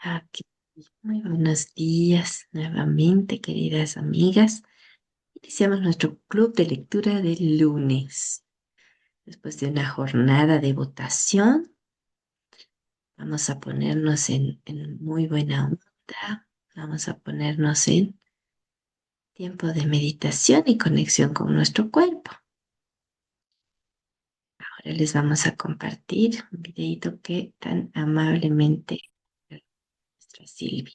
Aquí. Muy buenos días nuevamente, queridas amigas. Iniciamos nuestro club de lectura del lunes. Después de una jornada de votación, vamos a ponernos en muy buena onda. Vamos a ponernos en tiempo de meditación y conexión con nuestro cuerpo. Ahora les vamos a compartir un videito que tan amablemente nuestra Silvia.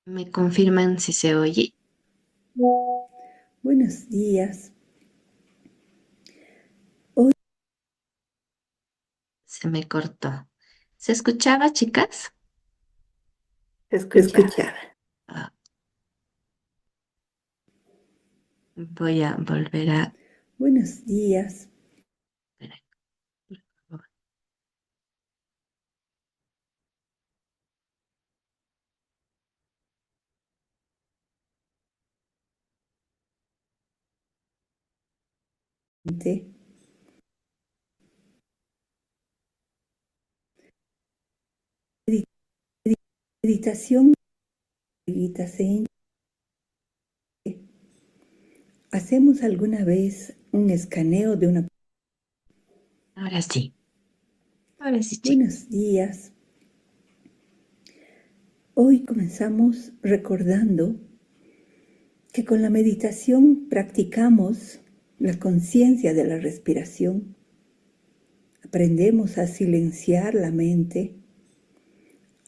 ¿Me confirman si se oye? Buenos días. Se me cortó. ¿Se escuchaba, chicas? Escuchaba. Ah, voy a volver a... Buenos días. Espera, por favor. Meditación. ¿Hacemos alguna vez un escaneo de una... Ahora sí. Ahora sí, chicas. Buenos días. Hoy comenzamos recordando que con la meditación practicamos la conciencia de la respiración. Aprendemos a silenciar la mente.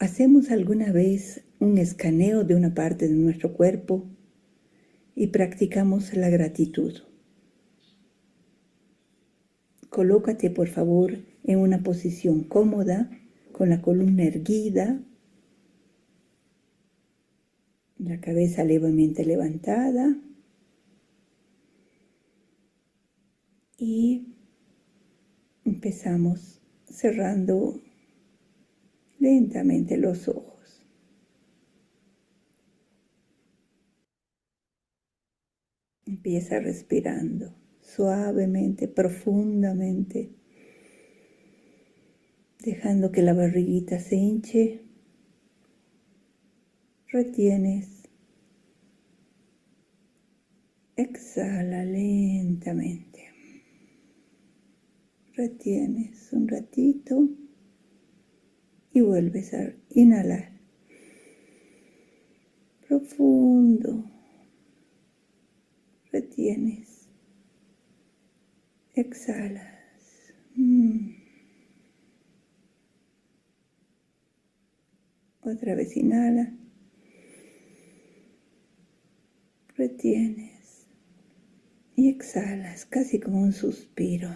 ¿Hacemos alguna vez un escaneo de una parte de nuestro cuerpo y practicamos la gratitud? Colócate, por favor, en una posición cómoda, con la columna erguida, la cabeza levemente levantada y empezamos cerrando lentamente los ojos. Empieza respirando suavemente, profundamente, dejando que la barriguita se hinche. Retienes. Exhala lentamente. Retienes un ratito y vuelves a inhalar. Profundo. Retienes. Exhalas. Otra vez inhala. Retienes. Y exhalas casi como un suspiro.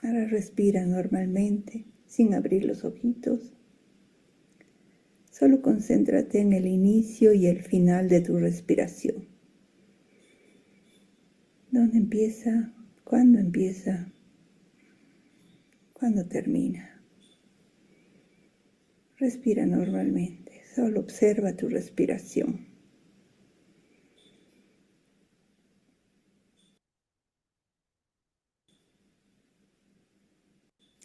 Ahora respira normalmente, sin abrir los ojitos. Solo concéntrate en el inicio y el final de tu respiración. ¿Dónde empieza? ¿Cuándo termina? Respira normalmente, solo observa tu respiración.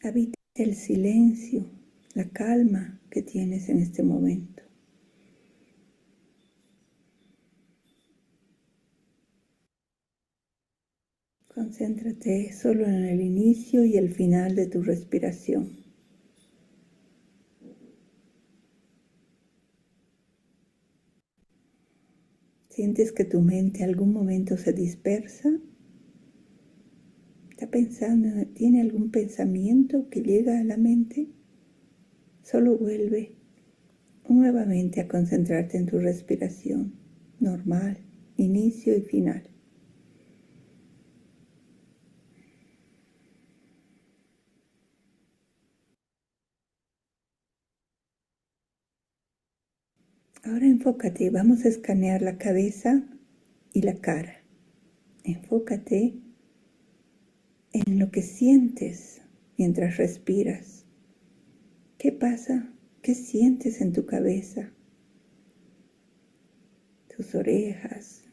Habita el silencio, la calma que tienes en este momento. Concéntrate solo en el inicio y el final de tu respiración. ¿Sientes que tu mente algún momento se dispersa? ¿Está pensando, tiene algún pensamiento que llega a la mente? Solo vuelve nuevamente a concentrarte en tu respiración normal, inicio y final. Ahora enfócate, vamos a escanear la cabeza y la cara. Enfócate en lo que sientes mientras respiras. ¿Qué pasa? ¿Qué sientes en tu cabeza? Tus orejas,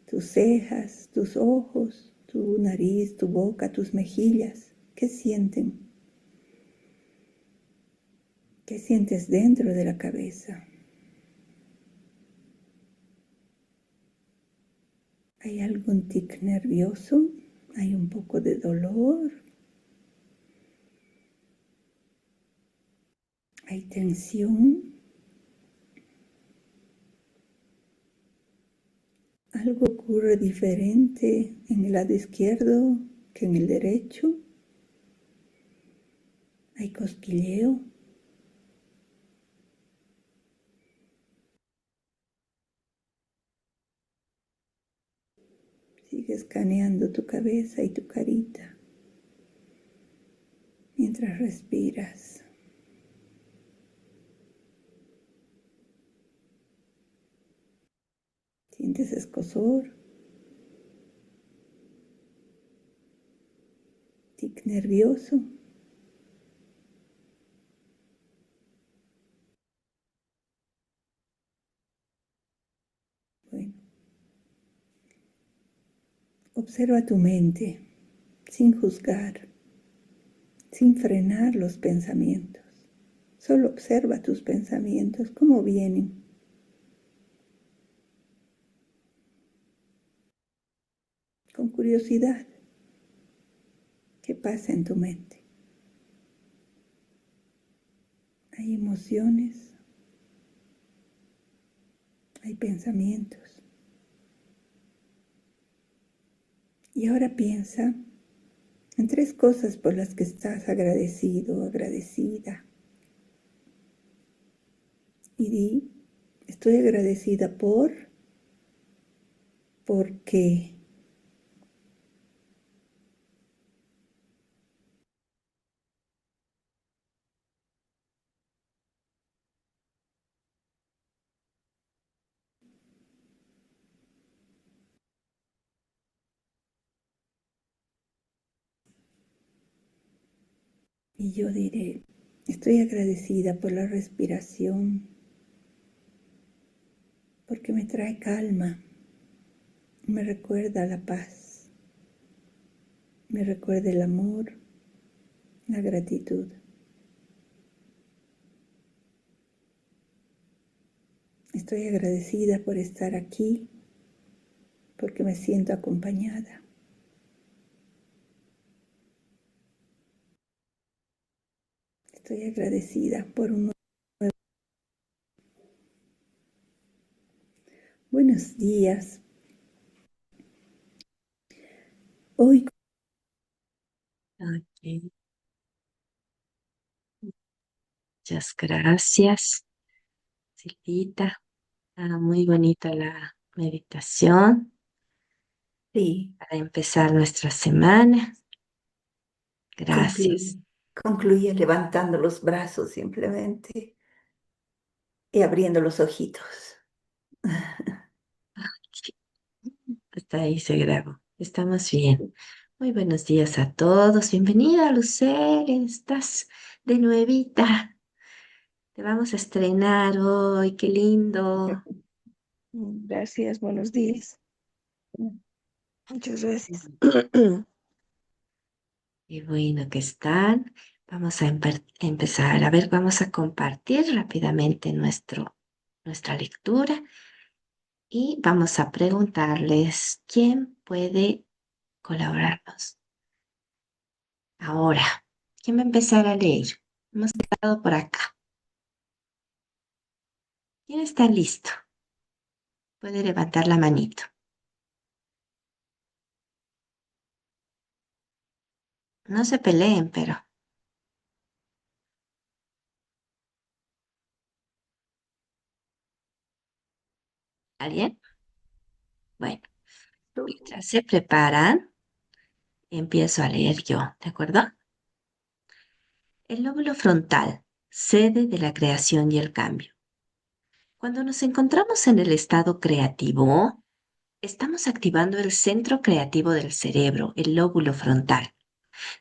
tus cejas, tus ojos, tu nariz, tu boca, tus mejillas. ¿Qué sienten? ¿Qué sientes dentro de la cabeza? ¿Hay algún tic nervioso? ¿Hay un poco de dolor? ¿Hay tensión? ¿Algo ocurre diferente en el lado izquierdo que en el derecho? ¿Hay cosquilleo? Sigue escaneando tu cabeza y tu carita mientras respiras. ¿Sientes escozor? ¿Tic nervioso? Bueno, observa tu mente sin juzgar, sin frenar los pensamientos. Solo observa tus pensamientos, cómo vienen. Con curiosidad, ¿qué pasa en tu mente? Hay emociones, hay pensamientos. Y ahora piensa en 3 cosas por las que estás agradecido o agradecida. Y di, estoy agradecida porque, y yo diré, estoy agradecida por la respiración, porque me trae calma, me recuerda la paz, me recuerda el amor, la gratitud. Estoy agradecida por estar aquí, porque me siento acompañada. Estoy agradecida por un nuevo. Buenos días. Hoy Ok, muchas gracias, Silvita. Muy bonita la meditación sí, para empezar nuestra semana. Gracias. concluye levantando los brazos simplemente y abriendo los ojitos. Hasta ahí se grabó. Estamos bien. Muy buenos días a todos. Bienvenida, Lucero. Estás de nuevita. Te vamos a estrenar hoy. Qué lindo. Gracias, buenos días. Muchas gracias. Qué bueno que están. Vamos a empezar. A ver, vamos a compartir rápidamente nuestra lectura y vamos a preguntarles quién puede colaborarnos. Ahora, ¿quién va a empezar a leer? Hemos quedado por acá. ¿Quién está listo? Puede levantar la manito. No se peleen, pero ¿alguien? Bueno, mientras se preparan, empiezo a leer yo, ¿de acuerdo? El lóbulo frontal, sede de la creación y el cambio. Cuando nos encontramos en el estado creativo, estamos activando el centro creativo del cerebro, el lóbulo frontal.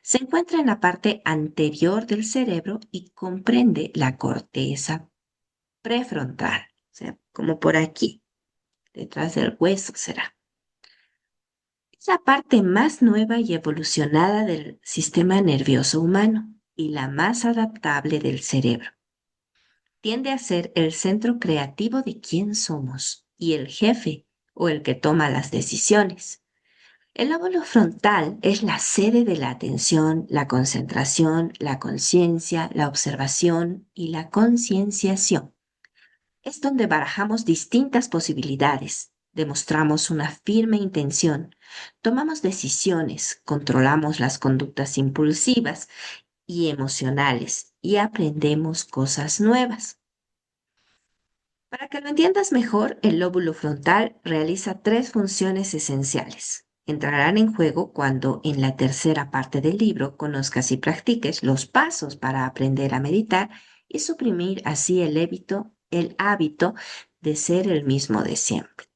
Se encuentra en la parte anterior del cerebro y comprende la corteza prefrontal, o sea, como por aquí, detrás del hueso será. Es la parte más nueva y evolucionada del sistema nervioso humano y la más adaptable del cerebro. Tiende a ser el centro creativo de quién somos y el jefe o el que toma las decisiones. El lóbulo frontal es la sede de la atención, la concentración, la conciencia, la observación y la concienciación. Es donde barajamos distintas posibilidades, demostramos una firme intención, tomamos decisiones, controlamos las conductas impulsivas y emocionales y aprendemos cosas nuevas. Para que lo entiendas mejor, el lóbulo frontal realiza tres funciones esenciales. Entrarán en juego cuando en la tercera parte del libro conozcas y practiques los pasos para aprender a meditar y suprimir así el hábito de ser el mismo de siempre.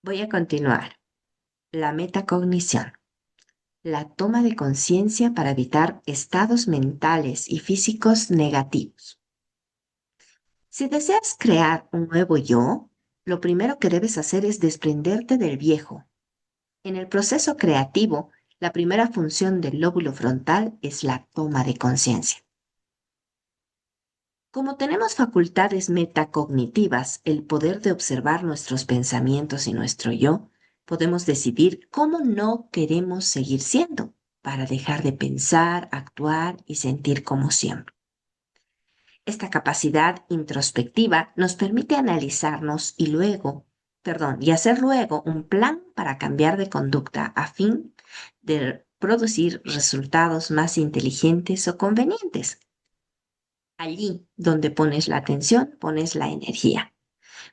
Voy a continuar. La metacognición. La toma de conciencia para evitar estados mentales y físicos negativos. Si deseas crear un nuevo yo, lo primero que debes hacer es desprenderte del viejo. En el proceso creativo, la primera función del lóbulo frontal es la toma de conciencia. Como tenemos facultades metacognitivas, el poder de observar nuestros pensamientos y nuestro yo, podemos decidir cómo no queremos seguir siendo para dejar de pensar, actuar y sentir como siempre. Esta capacidad introspectiva nos permite analizarnos y hacer luego un plan para cambiar de conducta a fin de producir resultados más inteligentes o convenientes. Allí donde pones la atención, pones la energía.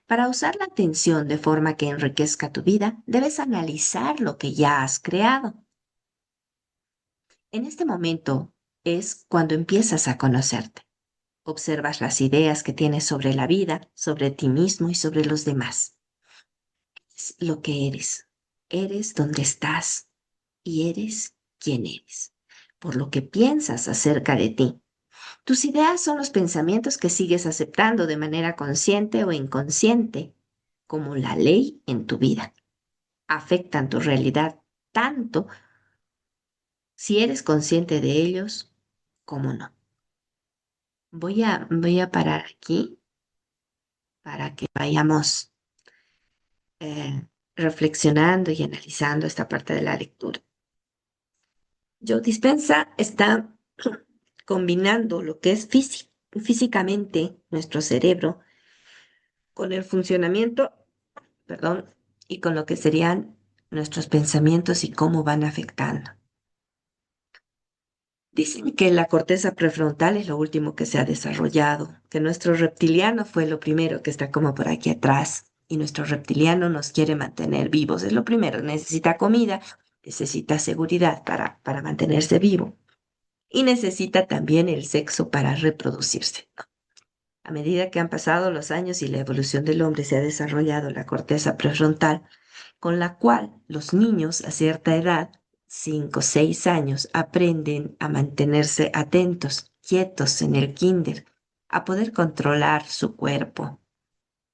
Para usar la atención de forma que enriquezca tu vida, debes analizar lo que ya has creado. En este momento es cuando empiezas a conocerte. Observas las ideas que tienes sobre la vida, sobre ti mismo y sobre los demás. Es lo que eres. Eres donde estás y eres quien eres. Por lo que piensas acerca de ti. Tus ideas son los pensamientos que sigues aceptando de manera consciente o inconsciente, como la ley en tu vida. Afectan tu realidad tanto si eres consciente de ellos como no. Voy a parar aquí para que vayamos reflexionando y analizando esta parte de la lectura. Joe Dispenza está combinando lo que es físicamente nuestro cerebro con el funcionamiento, perdón, y con lo que serían nuestros pensamientos y cómo van afectando. Dicen que la corteza prefrontal es lo último que se ha desarrollado, que nuestro reptiliano fue lo primero que está como por aquí atrás y nuestro reptiliano nos quiere mantener vivos. Es lo primero, necesita comida, necesita seguridad para mantenerse vivo y necesita también el sexo para reproducirse. A medida que han pasado los años y la evolución del hombre se ha desarrollado la corteza prefrontal, con la cual los niños a cierta edad 5 o 6 años aprenden a mantenerse atentos, quietos en el kinder, a poder controlar su cuerpo.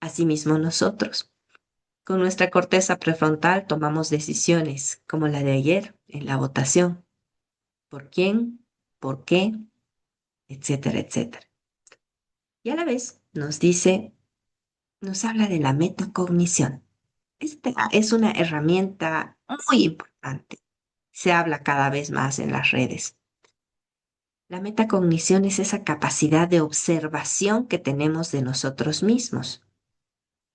Asimismo nosotros, con nuestra corteza prefrontal tomamos decisiones como la de ayer en la votación. ¿Por quién? ¿Por qué? Etcétera, etcétera. Y a la vez nos habla de la metacognición. Esta es una herramienta muy importante. Se habla cada vez más en las redes. La metacognición es esa capacidad de observación que tenemos de nosotros mismos.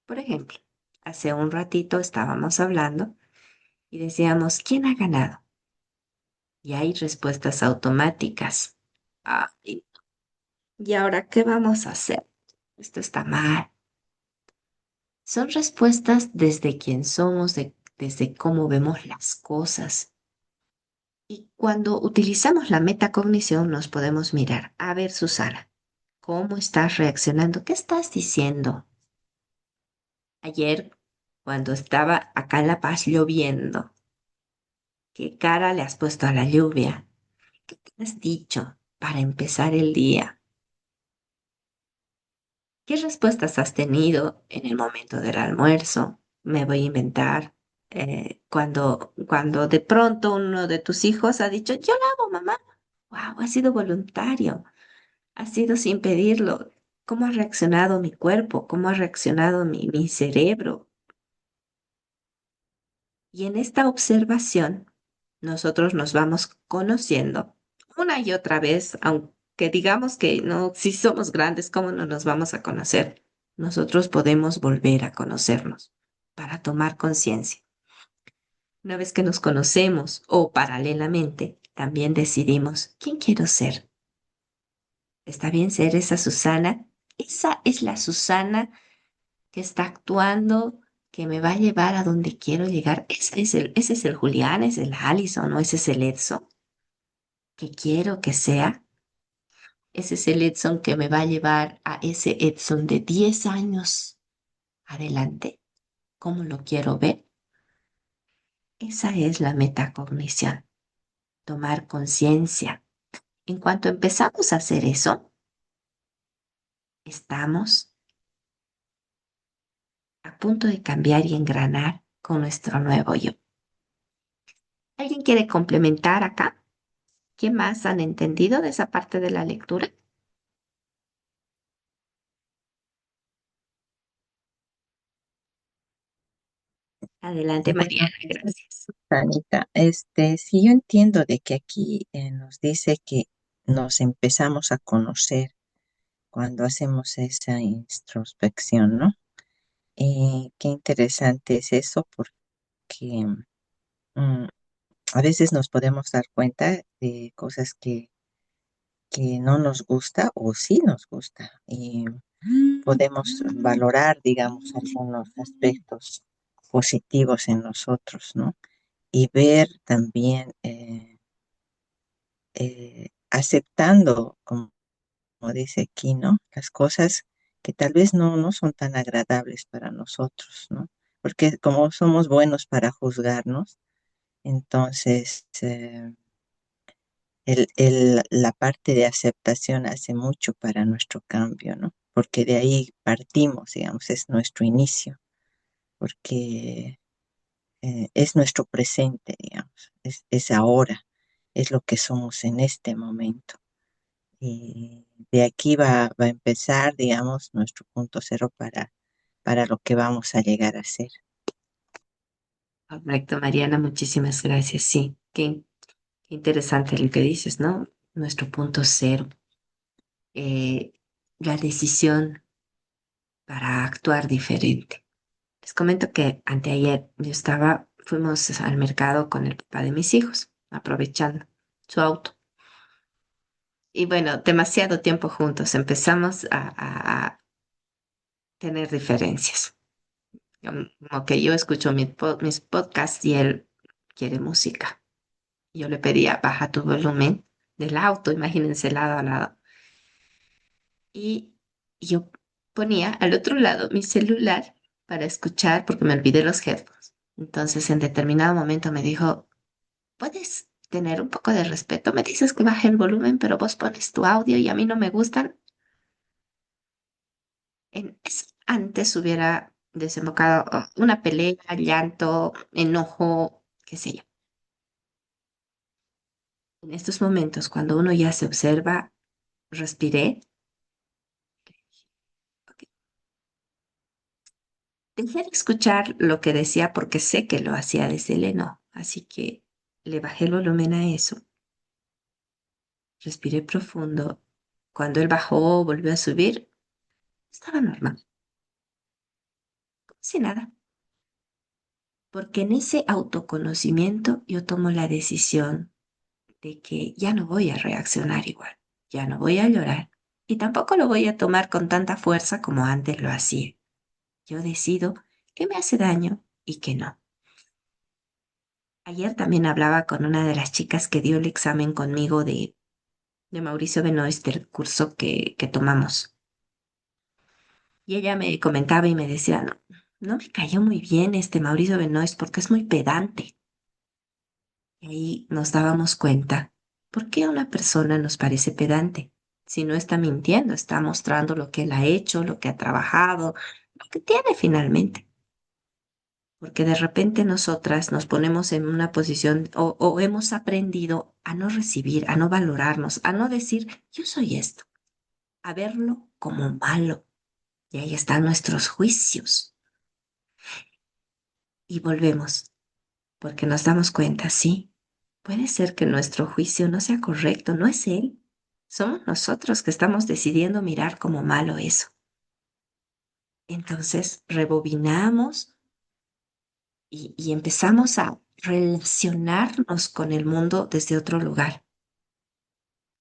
Por ejemplo, hace un ratito estábamos hablando y decíamos, ¿quién ha ganado? Y hay respuestas automáticas. ¿Y ahora qué vamos a hacer? Esto está mal. Son respuestas desde quién somos, desde cómo vemos las cosas. Y cuando utilizamos la metacognición nos podemos mirar. A ver, Susana, ¿cómo estás reaccionando? ¿Qué estás diciendo? Ayer, cuando estaba acá en La Paz lloviendo, ¿qué cara le has puesto a la lluvia? ¿Qué te has dicho para empezar el día? ¿Qué respuestas has tenido en el momento del almuerzo? me voy a inventar. Cuando de pronto uno de tus hijos ha dicho, yo lo hago, mamá. Wow, ha sido voluntario, ha sido sin pedirlo. ¿Cómo ha reaccionado mi cuerpo? ¿Cómo ha reaccionado mi cerebro? Y en esta observación, nosotros nos vamos conociendo una y otra vez, aunque digamos que no, si somos grandes, ¿cómo no nos vamos a conocer? Nosotros podemos volver a conocernos para tomar conciencia. Una vez que nos conocemos o paralelamente, también decidimos quién quiero ser. ¿Está bien ser esa Susana? Esa es la Susana que está actuando, que me va a llevar a donde quiero llegar. Ese es el Julián, ese es el Allison, ¿no? Ese es el Edson que quiero que sea. Ese es el Edson que me va a llevar a ese Edson de 10 años adelante. ¿Cómo lo quiero ver? Esa es la metacognición, tomar conciencia. En cuanto empezamos a hacer eso, estamos a punto de cambiar y engranar con nuestro nuevo yo. ¿Alguien quiere complementar acá? ¿Qué más han entendido de esa parte de la lectura? Adelante, Mariana, gracias. Anita, sí, yo entiendo de que aquí nos dice que nos empezamos a conocer cuando hacemos esa introspección, ¿no? Qué interesante es eso porque mm, a veces nos podemos dar cuenta de cosas que no nos gusta o sí nos gusta y podemos valorar, digamos, algunos aspectos positivos en nosotros, ¿no? Y ver también aceptando, como dice aquí, ¿no? Las cosas que tal vez no son tan agradables para nosotros, ¿no? Porque como somos buenos para juzgarnos, entonces la parte de aceptación hace mucho para nuestro cambio, ¿no? Porque de ahí partimos, digamos, es nuestro inicio, porque es nuestro presente, digamos, es ahora, es lo que somos en este momento. Y de aquí va a empezar, digamos, nuestro punto cero para lo que vamos a llegar a ser. Correcto, Mariana, muchísimas gracias. Sí, qué interesante lo que dices, ¿no? Nuestro punto cero, eh, la decisión para actuar diferente. Les comento que anteayer fuimos al mercado con el papá de mis hijos, aprovechando su auto. Y bueno, demasiado tiempo juntos, empezamos a tener diferencias. Como que yo escucho mis podcasts y él quiere música. Yo le pedía, baja tu volumen del auto, imagínense lado a lado. Y yo ponía al otro lado mi celular para escuchar porque me olvidé los headphones. Entonces, en determinado momento me dijo, ¿puedes tener un poco de respeto? Me dices que baje el volumen, pero vos pones tu audio y a mí no me gustan. Antes hubiera desembocado una pelea, llanto, enojo, qué sé yo. En estos momentos, cuando uno ya se observa, respiré. Ok, dejé de escuchar lo que decía porque sé que lo hacía desde el enojo, así que le bajé el volumen a eso, respiré profundo. Cuando él bajó, volvió a subir, estaba normal, como si nada, porque en ese autoconocimiento yo tomo la decisión de que ya no voy a reaccionar igual, ya no voy a llorar y tampoco lo voy a tomar con tanta fuerza como antes lo hacía. Yo decido qué me hace daño y qué no. Ayer también hablaba con una de las chicas que dio el examen conmigo de Mauricio Benoist del curso que tomamos. Y ella me comentaba y me decía, no, no me cayó muy bien este Mauricio Benoist porque es muy pedante. Y ahí nos dábamos cuenta, ¿por qué a una persona nos parece pedante? Si no está mintiendo, está mostrando lo que él ha hecho, lo que ha trabajado, lo que tiene finalmente. porque de repente nosotras nos ponemos en una posición o hemos aprendido a no recibir, a no valorarnos, a no decir, yo soy esto, a verlo como malo. Y ahí están nuestros juicios. Y volvemos, porque nos damos cuenta, sí, puede ser que nuestro juicio no sea correcto, no es él. Somos nosotros que estamos decidiendo mirar como malo eso. Entonces rebobinamos y empezamos a relacionarnos con el mundo desde otro lugar.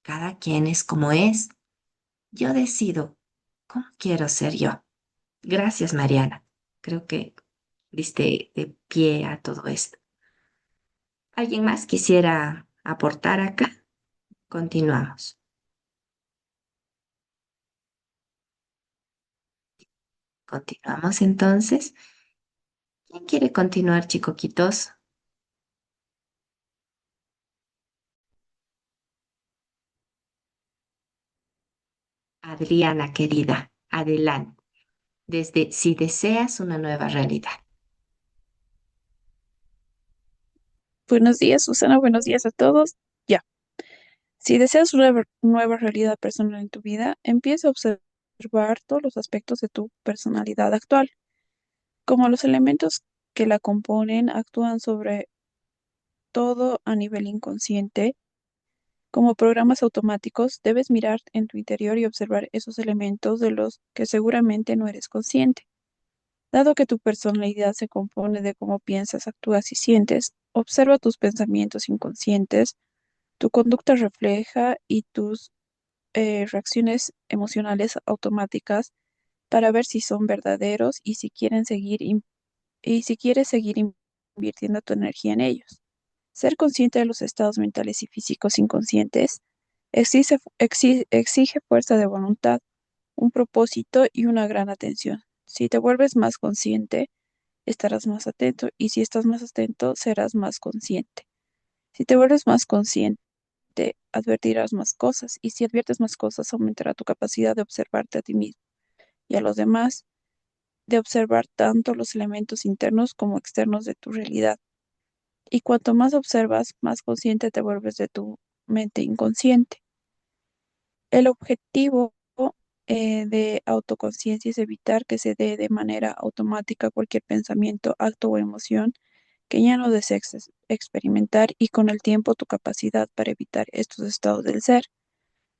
Cada quien es como es. Yo decido cómo quiero ser yo. Gracias, Mariana. Creo que diste de pie a todo esto. ¿Alguien más quisiera aportar acá? Continuamos. Continuamos entonces. ¿Quién quiere continuar, chicoquitos? Adriana, querida, adelante. Desde si deseas una nueva realidad. Buenos días, Susana. Buenos días a todos. Ya. Si deseas una nueva realidad personal en tu vida, empieza a observar todos los aspectos de tu personalidad actual, como los elementos que la componen actúan sobre todo a nivel inconsciente. Como programas automáticos, debes mirar en tu interior y observar esos elementos de los que seguramente no eres consciente. Dado que tu personalidad se compone de cómo piensas, actúas y sientes, observa tus pensamientos inconscientes. Tu conducta refleja y tus reacciones emocionales automáticas para ver si son verdaderos y si y si quieres seguir invirtiendo tu energía en ellos. Ser consciente de los estados mentales y físicos inconscientes exige fuerza de voluntad, un propósito y una gran atención. Si te vuelves más consciente, estarás más atento y si estás más atento, serás más consciente. Si te vuelves más consciente, advertirás más cosas y si adviertes más cosas aumentará tu capacidad de observarte a ti mismo y a los demás, de observar tanto los elementos internos como externos de tu realidad. Y cuanto más observas, más consciente te vuelves de tu mente inconsciente. El objetivo de autoconciencia es evitar que se dé de manera automática cualquier pensamiento, acto o emoción que ya no desees experimentar y con el tiempo tu capacidad para evitar estos estados del ser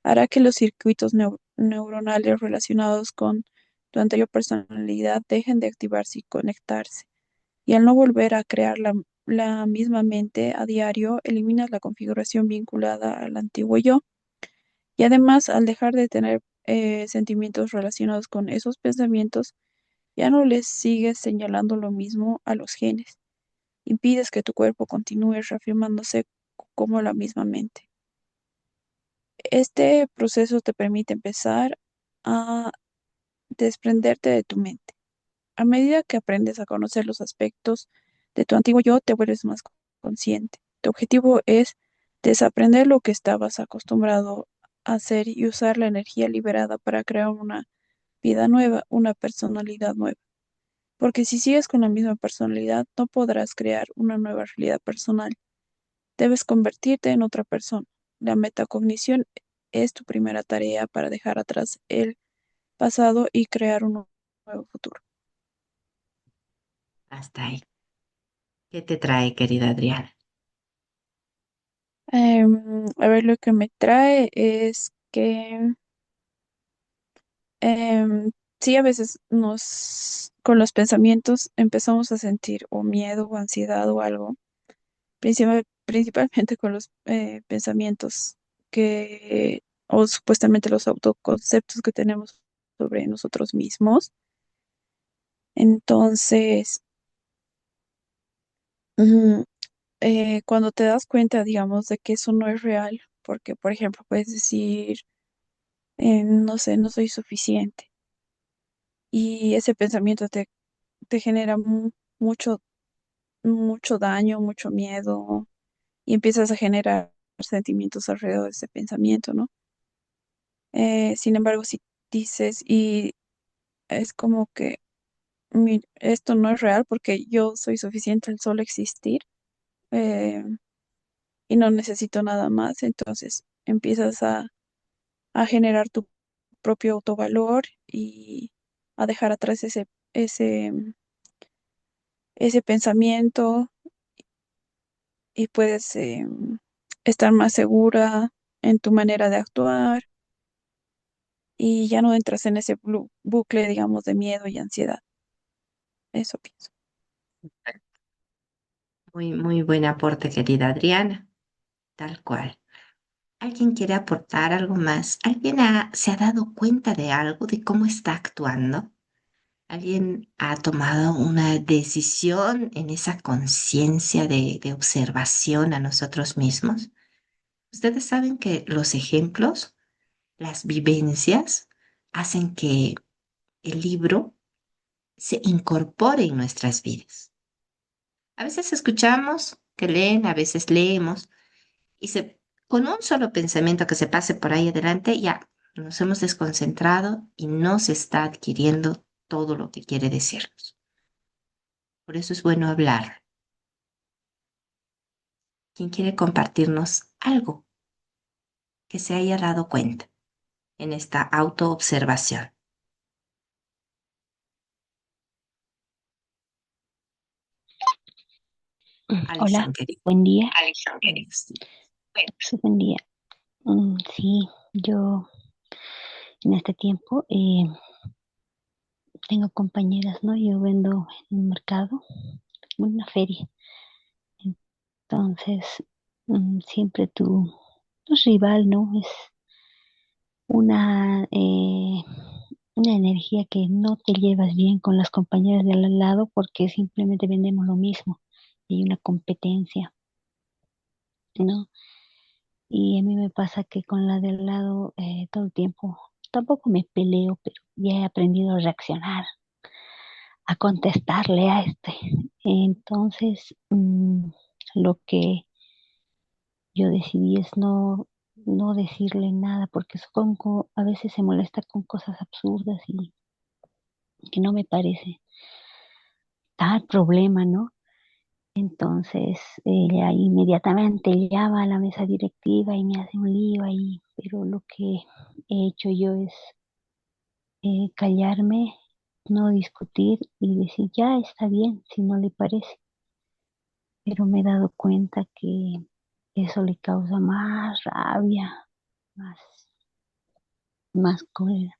hará que los circuitos neuronales relacionados con tu anterior personalidad dejen de activarse y conectarse. Y al no volver a crear la misma mente a diario, eliminas la configuración vinculada al antiguo yo. Y además, al dejar de tener sentimientos relacionados con esos pensamientos, ya no les sigues señalando lo mismo a los genes. Impides que tu cuerpo continúe reafirmándose como la misma mente. Este proceso te permite empezar a desprenderte de tu mente. A medida que aprendes a conocer los aspectos de tu antiguo yo, te vuelves más consciente. Tu objetivo es desaprender lo que estabas acostumbrado a hacer y usar la energía liberada para crear una vida nueva, una personalidad nueva. Porque si sigues con la misma personalidad, no podrás crear una nueva realidad personal. Debes convertirte en otra persona. La metacognición es tu primera tarea para dejar atrás el pasado y crear un nuevo futuro. Hasta ahí. ¿Qué te trae, querida Adriana? A ver, lo que me trae es que sí, a veces con los pensamientos empezamos a sentir o miedo o ansiedad o algo, principalmente con los pensamientos o supuestamente los autoconceptos que tenemos sobre nosotros mismos. Entonces, ujú, cuando te das cuenta, digamos, de que eso no es real, porque, por ejemplo, puedes decir, no sé, no soy suficiente, y ese pensamiento te genera mucho, mucho daño, mucho miedo, y empiezas a generar sentimientos alrededor de ese pensamiento, ¿no? Sin embargo, si dices, y es como que esto no es real porque yo soy suficiente al solo existir, eh, y no necesito nada más. Entonces empiezas a generar tu propio autovalor y a dejar atrás ese, ese pensamiento y puedes estar más segura en tu manera de actuar y ya no entras en ese bucle, digamos, de miedo y ansiedad. Eso pienso. Muy, muy buen aporte, querida Adriana. Tal cual. ¿Alguien quiere aportar algo más? ¿Se ha dado cuenta de algo, de cómo está actuando? ¿Alguien ha tomado una decisión en esa conciencia de observación a nosotros mismos? Ustedes saben que los ejemplos, las vivencias, hacen que el libro se incorpore en nuestras vidas. A veces escuchamos que leen, a veces leemos y con un solo pensamiento que se pase por ahí adelante, ya nos hemos desconcentrado y no se está adquiriendo todo lo que quiere decirnos. Por eso es bueno hablar. ¿Quién quiere compartirnos algo que se haya dado cuenta en esta autoobservación? Hola, Alison, querida. buen día, Buenos días. buen día. Sí, yo en este tiempo tengo compañeras, ¿no? Yo vendo en un mercado, en una feria. Entonces, siempre tu rival, ¿no? Es una energía que no te llevas bien con las compañeras de al lado porque simplemente vendemos lo mismo y hay una competencia, ¿no? Y a mí me pasa que con la del lado todo el tiempo, tampoco me peleo, pero ya he aprendido a reaccionar, a contestarle a este. Entonces, lo que yo decidí es no decirle nada, porque a veces se molesta con cosas absurdas y que no me parece tal problema, ¿no? Entonces, ella inmediatamente llama a la mesa directiva y me hace un lío ahí, pero lo que he hecho yo es callarme, no discutir y decir, ya está bien, si no le parece. Pero me he dado cuenta que eso le causa más rabia, más, más cólera.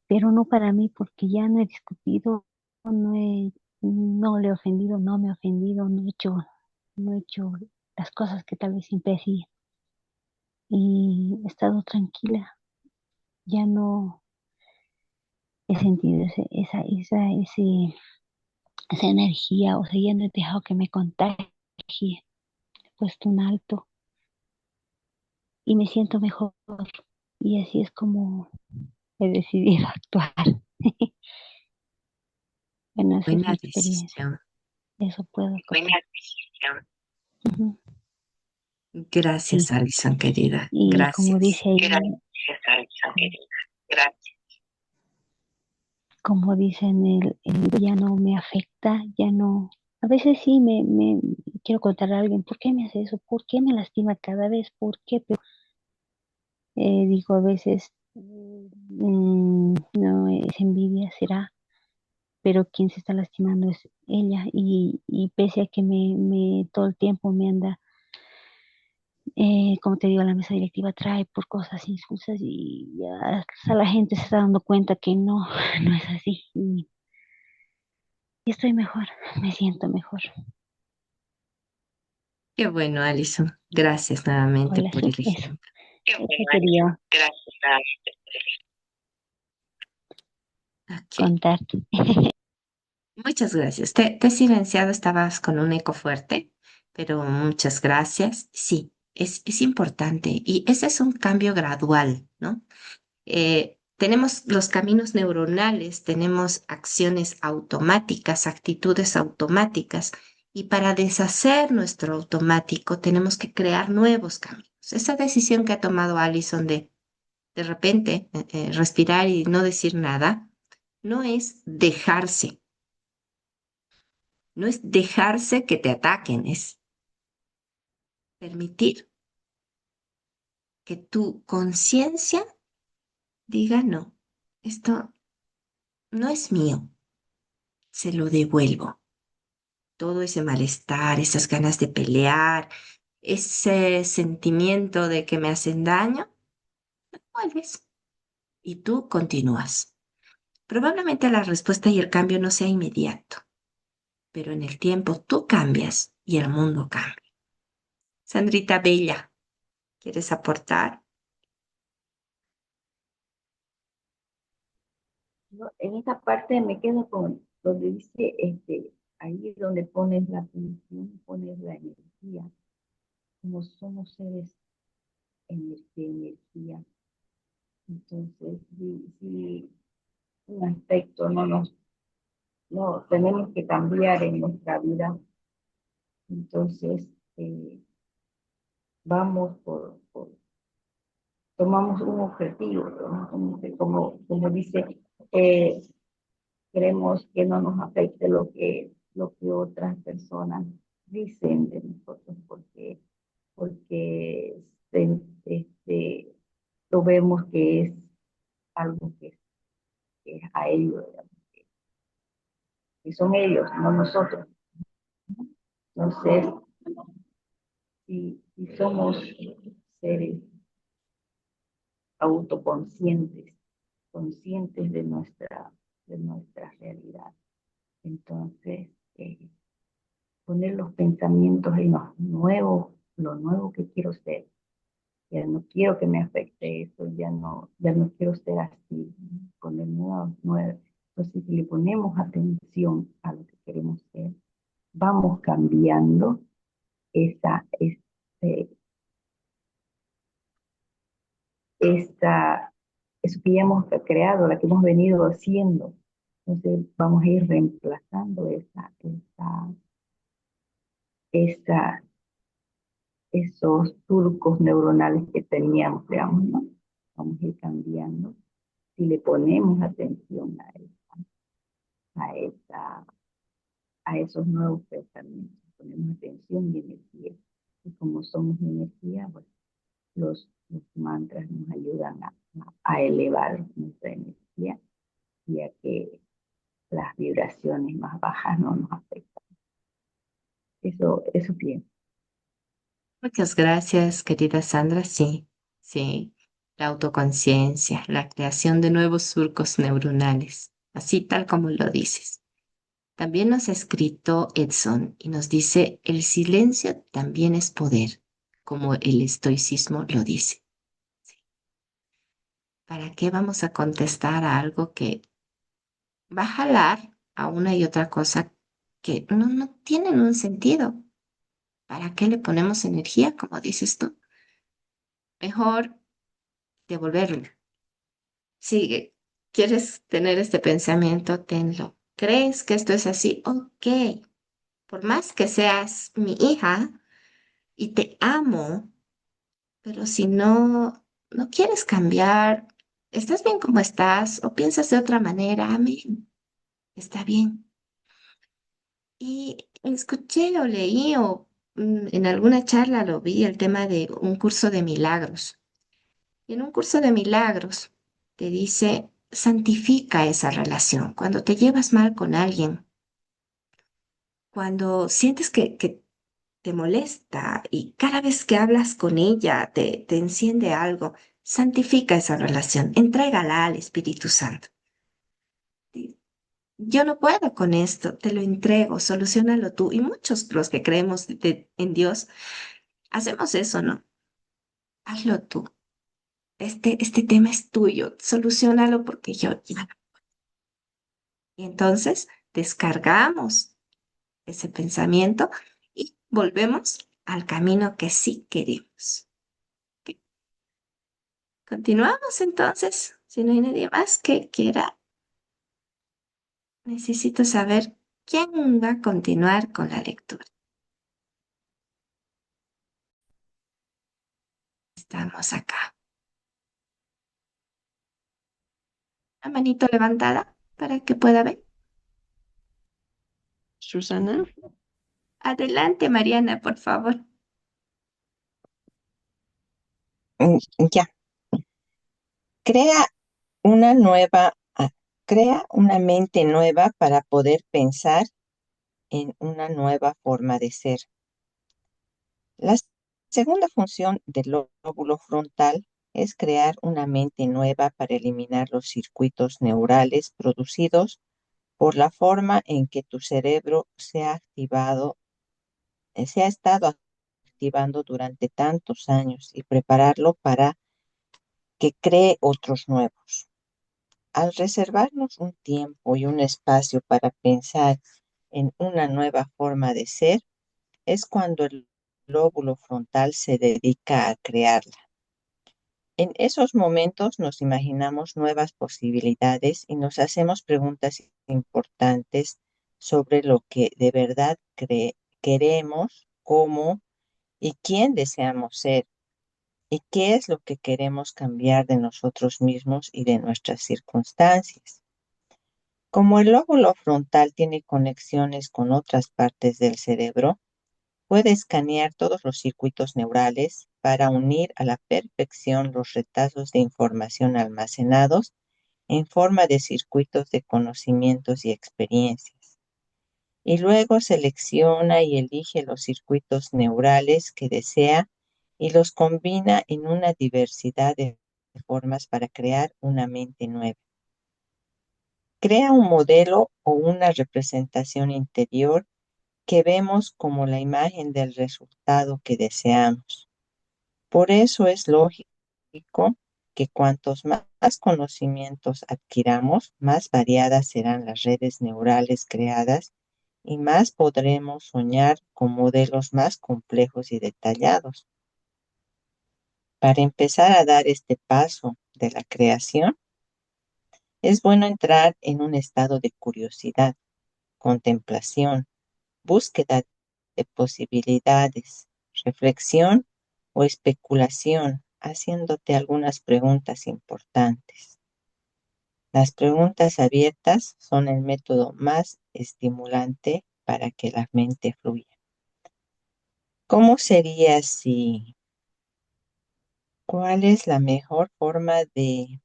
Pero no para mí, porque ya no he discutido, no le he ofendido, no me he ofendido, no he hecho las cosas que tal vez siempre hacía. Y he estado tranquila, ya no he sentido esa energía, o sea, ya no he dejado que me contagie, he puesto un alto y me siento mejor. Y así es como he decidido actuar. Bueno, esa es Buena mi experiencia, decisión. eso puedo Buena contar. decisión. Ujú. Gracias, Sí, Alison, querida. y como Gracias. dice ahí, Gracias, Alison, querida. Gracias. como dice en el libro, ya no me afecta, ya no. A veces sí me quiero contar a alguien, ¿por qué me hace eso? ¿Por qué me lastima cada vez? ¿Por qué? Pero digo a veces, no es envidia, será, pero quien se está lastimando es ella. Y pese a que todo el tiempo me anda, como te digo, la mesa directiva trae por cosas insulsas y ya hasta la gente se está dando cuenta que no, no es así. Y estoy mejor, me siento mejor. Qué bueno, Alison. Gracias nuevamente Hola, por sí, el eso, ejemplo. Qué eso bueno, Alison. quería Gracias nuevamente por el ejemplo. Ok. contarte. Muchas gracias. Te he silenciado, estabas con un eco fuerte, pero muchas gracias. Sí, es importante y ese es un cambio gradual, ¿no? Tenemos los caminos neuronales, tenemos acciones automáticas, actitudes automáticas, y para deshacer nuestro automático tenemos que crear nuevos caminos. Esa decisión que ha tomado Allison de repente respirar y no decir nada, no es dejarse, no es dejarse que te ataquen, es permitir que tu conciencia diga no, esto no es mío, se lo devuelvo. Todo ese malestar, esas ganas de pelear, ese sentimiento de que me hacen daño, vuelves y tú continúas. Probablemente la respuesta y el cambio no sea inmediato, pero en el tiempo tú cambias y el mundo cambia. Sandrita Bella, ¿quieres aportar? En esta parte me quedo con donde dice, ahí es donde pones la atención, pones la energía, como somos seres de energía. Entonces, si un aspecto no tenemos que cambiar en nuestra vida, entonces vamos tomamos un objetivo, ¿no? Como dice, eh, queremos que no nos afecte lo que otras personas dicen de nosotros, porque lo vemos que es algo que es a ellos, que son ellos, no nosotros. Entonces, si somos seres autoconscientes, conscientes de nuestra realidad, entonces poner los pensamientos en lo nuevo que quiero ser. Ya no quiero que me afecte eso, ya no quiero ser así, poner nuevas. Entonces, si le ponemos atención a lo que queremos ser, vamos cambiando esa, este, esta, eso que ya hemos creado, la que hemos venido haciendo. Entonces, vamos a ir reemplazando esa, esos surcos neuronales que teníamos, digamos, ¿no? Vamos a ir cambiando si le ponemos atención a, esa, a esos nuevos pensamientos, ponemos atención y energía. Y como somos energía, pues los mantras nos ayudan a elevar nuestra energía y a que las vibraciones más bajas no nos afectan. Eso pienso. Muchas gracias, querida Sandra. Sí, sí, la autoconciencia, la creación de nuevos surcos neuronales, así tal como lo dices. También nos ha escrito Edson y nos dice, el silencio también es poder, como el estoicismo lo dice. ¿Para qué vamos a contestar a algo que va a jalar a una y otra cosa que no tienen un sentido? ¿Para qué le ponemos energía, como dices tú? Mejor devolverlo. Sigue. ¿Quieres tener este pensamiento? Tenlo. ¿Crees que esto es así? Ok. Por más que seas mi hija y te amo, pero si no quieres cambiar, estás bien como estás o piensas de otra manera, amén. Está bien. Y escuché o leí o en alguna charla lo vi el tema de un curso de milagros. Y en un curso de milagros te dice, santifica esa relación. Cuando te llevas mal con alguien, cuando sientes que te molesta y cada vez que hablas con ella te enciende algo, santifica esa relación, entrégala al Espíritu Santo. Y yo no puedo con esto, te lo entrego, solucionalo tú. Y muchos los que creemos en Dios, hacemos eso, ¿no? Hazlo tú. Este tema es tuyo, solucionalo porque yo ya. Y entonces descargamos ese pensamiento y volvemos al camino que sí queremos. ¿Ok? Continuamos entonces. Si no hay nadie más que quiera, necesito saber quién va a continuar con la lectura. Estamos acá. La manito levantada. para que pueda ver. Susana. Adelante, Mariana, por favor. Mm, Ya, crea una nueva, crea una mente nueva para poder pensar en una nueva forma de ser. La segunda función del lóbulo frontal es crear una mente nueva para eliminar los circuitos neurales producidos por la forma en que tu cerebro se ha estado activando durante tantos años y prepararlo para que cree otros nuevos. Al reservarnos un tiempo y un espacio para pensar en una nueva forma de ser, es cuando el lóbulo frontal se dedica a crearla. En esos momentos nos imaginamos nuevas posibilidades y nos hacemos preguntas importantes sobre lo que de verdad queremos, cómo y quién deseamos ser y qué es lo que queremos cambiar de nosotros mismos y de nuestras circunstancias. Como el lóbulo frontal tiene conexiones con otras partes del cerebro, puede escanear todos los circuitos neurales para unir a la perfección los retazos de información almacenados en forma de circuitos de conocimientos y experiencias. Y luego selecciona y elige los circuitos neurales que desea y los combina en una diversidad de formas para crear una mente nueva. Crea un modelo o una representación interior que vemos como la imagen del resultado que deseamos. Por eso es lógico que cuantos más conocimientos adquiramos, más variadas serán las redes neurales creadas y más podremos soñar con modelos más complejos y detallados. Para empezar a dar este paso de la creación, es bueno entrar en un estado de curiosidad, contemplación, búsqueda de posibilidades, reflexión o especulación, haciéndote algunas preguntas importantes. Las preguntas abiertas son el método más estimulante para que la mente fluya. ¿Cómo sería si? ¿Cuál es la mejor forma de?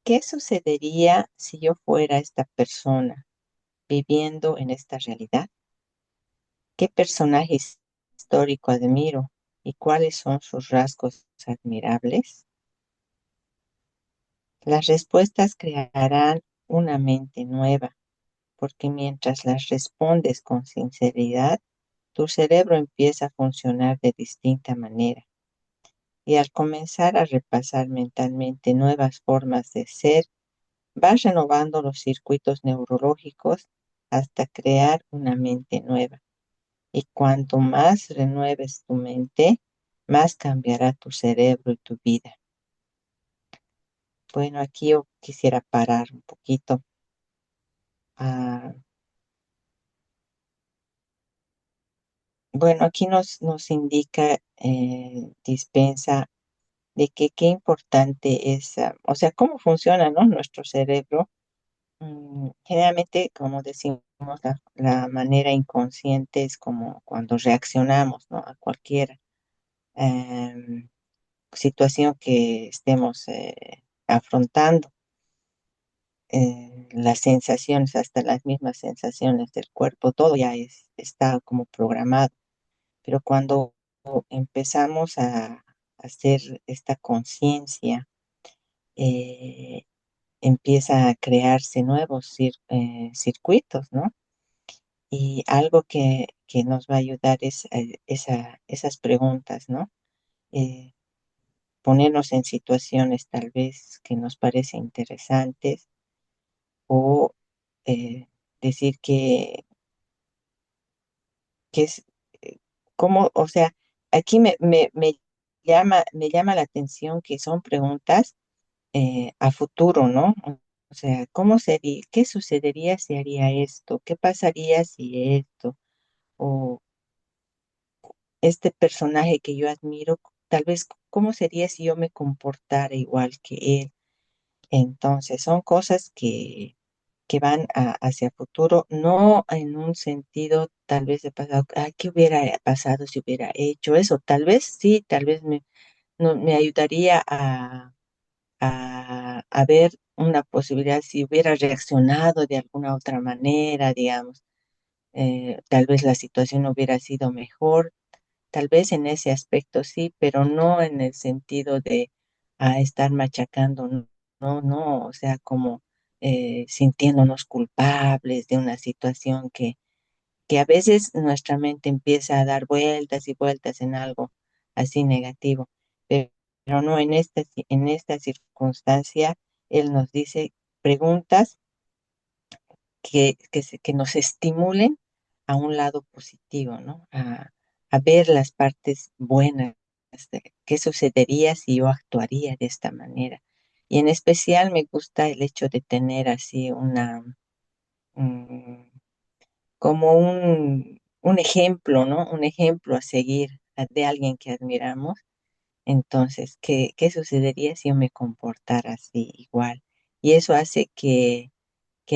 ¿Qué sucedería si yo fuera esta persona viviendo en esta realidad? ¿Qué personaje histórico admiro y cuáles son sus rasgos admirables? Las respuestas crearán una mente nueva, porque mientras las respondes con sinceridad, tu cerebro empieza a funcionar de distinta manera. Y al comenzar a repasar mentalmente nuevas formas de ser, vas renovando los circuitos neurológicos hasta crear una mente nueva. Y cuanto más renueves tu mente, más cambiará tu cerebro y tu vida. Bueno, aquí yo quisiera parar un poquito. Ah, bueno, aquí nos indica, dispensa, de que qué importante es, o sea, cómo funciona, ¿no? Nuestro cerebro. Generalmente, como decimos, la manera inconsciente es como cuando reaccionamos, ¿no? A cualquier em, situación que estemos afrontando. Las sensaciones, hasta las mismas sensaciones del cuerpo, todo ya está como programado. Pero cuando empezamos a hacer esta conciencia, eh, empieza a crearse nuevos circuitos, ¿no? Y algo que nos va a ayudar es esas preguntas, ¿no? Eh, Ponernos en situaciones tal vez que nos parecen interesantes o decir que es como, o sea, aquí me llama la atención que son preguntas a futuro, ¿no? O sea, ¿cómo sería, qué sucedería si haría esto? ¿Qué pasaría si esto? O este personaje que yo admiro, tal vez, ¿cómo sería si yo me comportara igual que él? Entonces, son cosas que van hacia futuro, no en un sentido tal vez de pasado, ¿qué hubiera pasado si hubiera hecho eso? Tal vez sí, tal vez no, me ayudaría a ver una posibilidad si hubiera reaccionado de alguna otra manera, digamos, tal vez la situación no hubiera sido mejor, tal vez en ese aspecto sí, pero no en el sentido de estar machacando, no, no, no, o sea, como sintiéndonos culpables de una situación que a veces nuestra mente empieza a dar vueltas y vueltas en algo así negativo, pero no en esta circunstancia, él nos dice preguntas que nos estimulen a un lado positivo, ¿no? A ver las partes buenas de qué sucedería si yo actuaría de esta manera. Y en especial me gusta el hecho de tener así mm, como un ejemplo, ¿no? Un ejemplo a seguir de alguien que admiramos. Entonces, ¿qué sucedería si yo me comportara así igual? Y eso hace que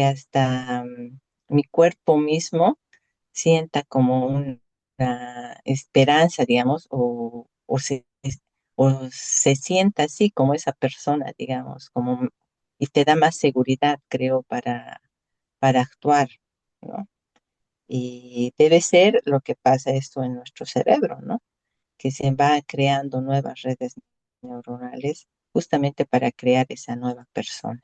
hasta mi cuerpo mismo sienta como una esperanza, digamos, o se sienta así como esa persona, digamos, y te da más seguridad, creo, para actuar, ¿no? Y debe ser lo que pasa esto en nuestro cerebro, ¿no? Que se va creando nuevas redes neuronales justamente para crear esa nueva persona.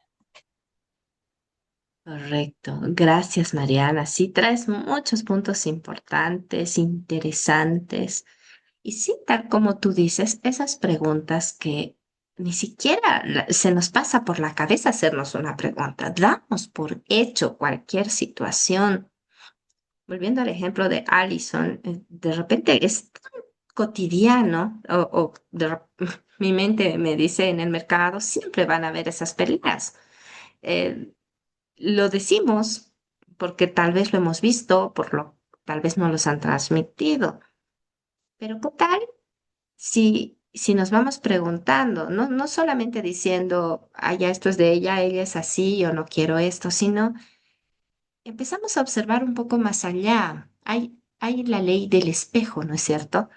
Correcto. Gracias, Mariana. Sí, traes muchos puntos importantes, interesantes. Y sí, tal como tú dices, esas preguntas que ni siquiera se nos pasa por la cabeza hacernos una pregunta. Damos por hecho cualquier situación. Volviendo al ejemplo de Allison, de repente es tan cotidiano, mi mente me dice en el mercado, siempre van a haber esas peleas. Eh, lo decimos porque tal vez lo hemos visto, tal vez no los han transmitido, pero ¿qué tal si nos vamos preguntando, no solamente diciendo, ah, ya esto es de ella es así, yo no quiero esto, sino empezamos a observar un poco más allá? Hay la ley del espejo, ¿no es cierto?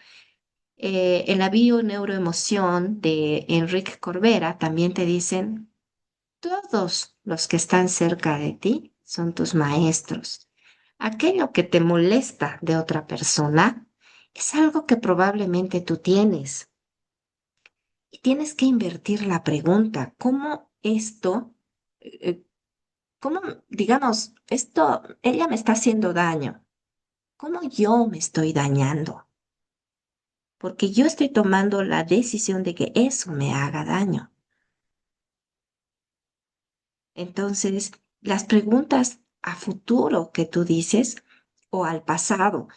En la bio-neuroemoción de Enrique Corbera también te dicen, todos los que están cerca de ti son tus maestros. Aquello que te molesta de otra persona es algo que probablemente tú tienes. Y tienes que invertir la pregunta, ¿cómo esto, eh, cómo, digamos, esto, ella me está haciendo daño? ¿Cómo yo me estoy dañando? Porque yo estoy tomando la decisión de que eso me haga daño. Entonces, las preguntas a futuro que tú dices o al pasado.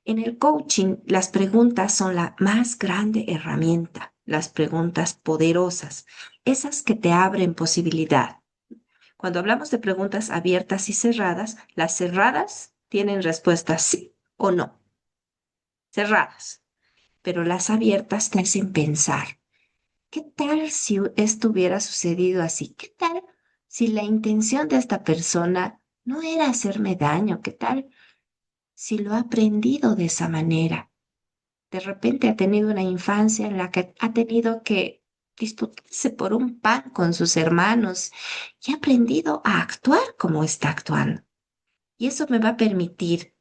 En el coaching, las preguntas son la más grande herramienta, las preguntas poderosas, esas que te abren posibilidad. Cuando hablamos de preguntas abiertas y cerradas, las cerradas tienen respuestas sí o no, cerradas, pero las abiertas te hacen pensar. ¿Qué tal si esto hubiera sucedido así? ¿Qué tal si la intención de esta persona no era hacerme daño? ¿Qué tal si lo ha aprendido de esa manera? De repente ha tenido una infancia en la que ha tenido que disputarse por un pan con sus hermanos y ha aprendido a actuar como está actuando. Y eso me va a permitir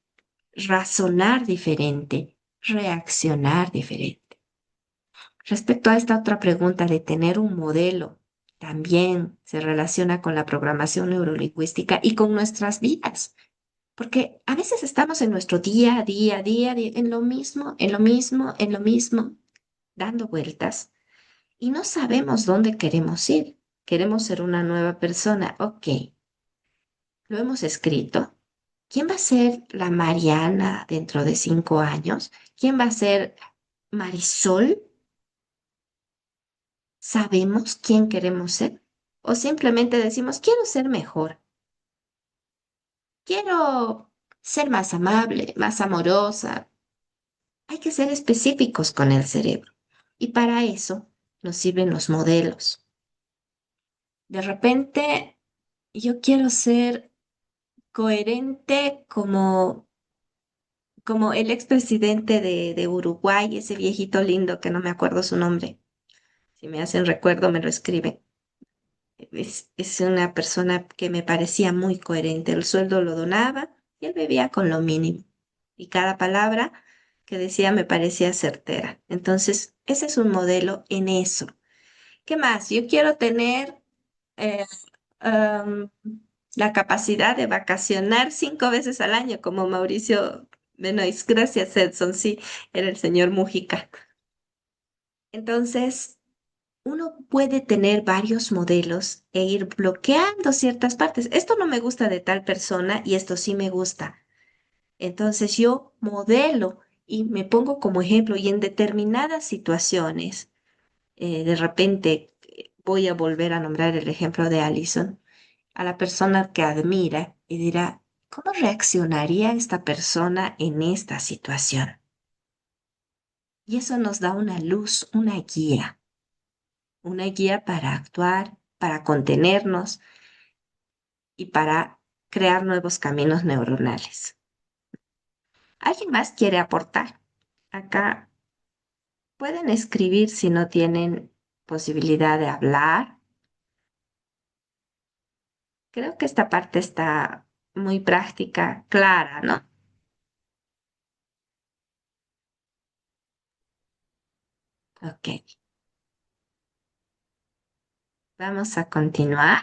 razonar diferente, reaccionar diferente. Respecto a esta otra pregunta de tener un modelo, también se relaciona con la programación neurolingüística y con nuestras vidas, porque a veces estamos en nuestro día, en lo mismo, en lo mismo, en lo mismo, dando vueltas y no sabemos dónde queremos ir. Queremos ser una nueva persona. Ok, lo hemos escrito. ¿Quién va a ser la Mariana dentro de 5 años? ¿Quién va a ser Marisol? ¿Sabemos quién queremos ser? ¿O simplemente decimos, quiero ser mejor? Quiero ser más amable, más amorosa. Hay que ser específicos con el cerebro. Y para eso nos sirven los modelos. De repente, yo quiero ser coherente como el expresidente de Uruguay, ese viejito lindo que no me acuerdo su nombre. Si me hacen recuerdo, me lo escriben. Es una persona que me parecía muy coherente. El sueldo lo donaba y él vivía con lo mínimo. Y cada palabra que decía me parecía certera. Entonces, ese es un modelo en eso. ¿Qué más? Yo quiero tener eh, am, la capacidad de vacacionar 5 veces al año, como Mauricio Benoist. Gracias, Edson. Sí, era el señor Mujica. Entonces, uno puede tener varios modelos e ir bloqueando ciertas partes. Esto no me gusta de tal persona y esto sí me gusta. Entonces yo modelo y me pongo como ejemplo y en determinadas situaciones, de repente voy a volver a nombrar el ejemplo de Allison, a la persona que admira y dirá, ¿cómo reaccionaría esta persona en esta situación? Y eso nos da una luz, una guía para actuar, para contenernos y para crear nuevos caminos neuronales. ¿Alguien más quiere aportar? Acá pueden escribir si no tienen posibilidad de hablar. Creo que esta parte está muy práctica, clara, ¿no? Ok, vamos a continuar.